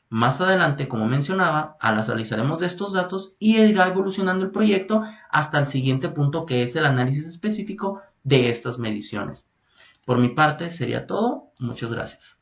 Más adelante, como mencionaba, analizaremos de estos datos y irá evolucionando el proyecto hasta el siguiente punto que es el análisis específico de estas mediciones. Por mi parte sería todo. Muchas gracias.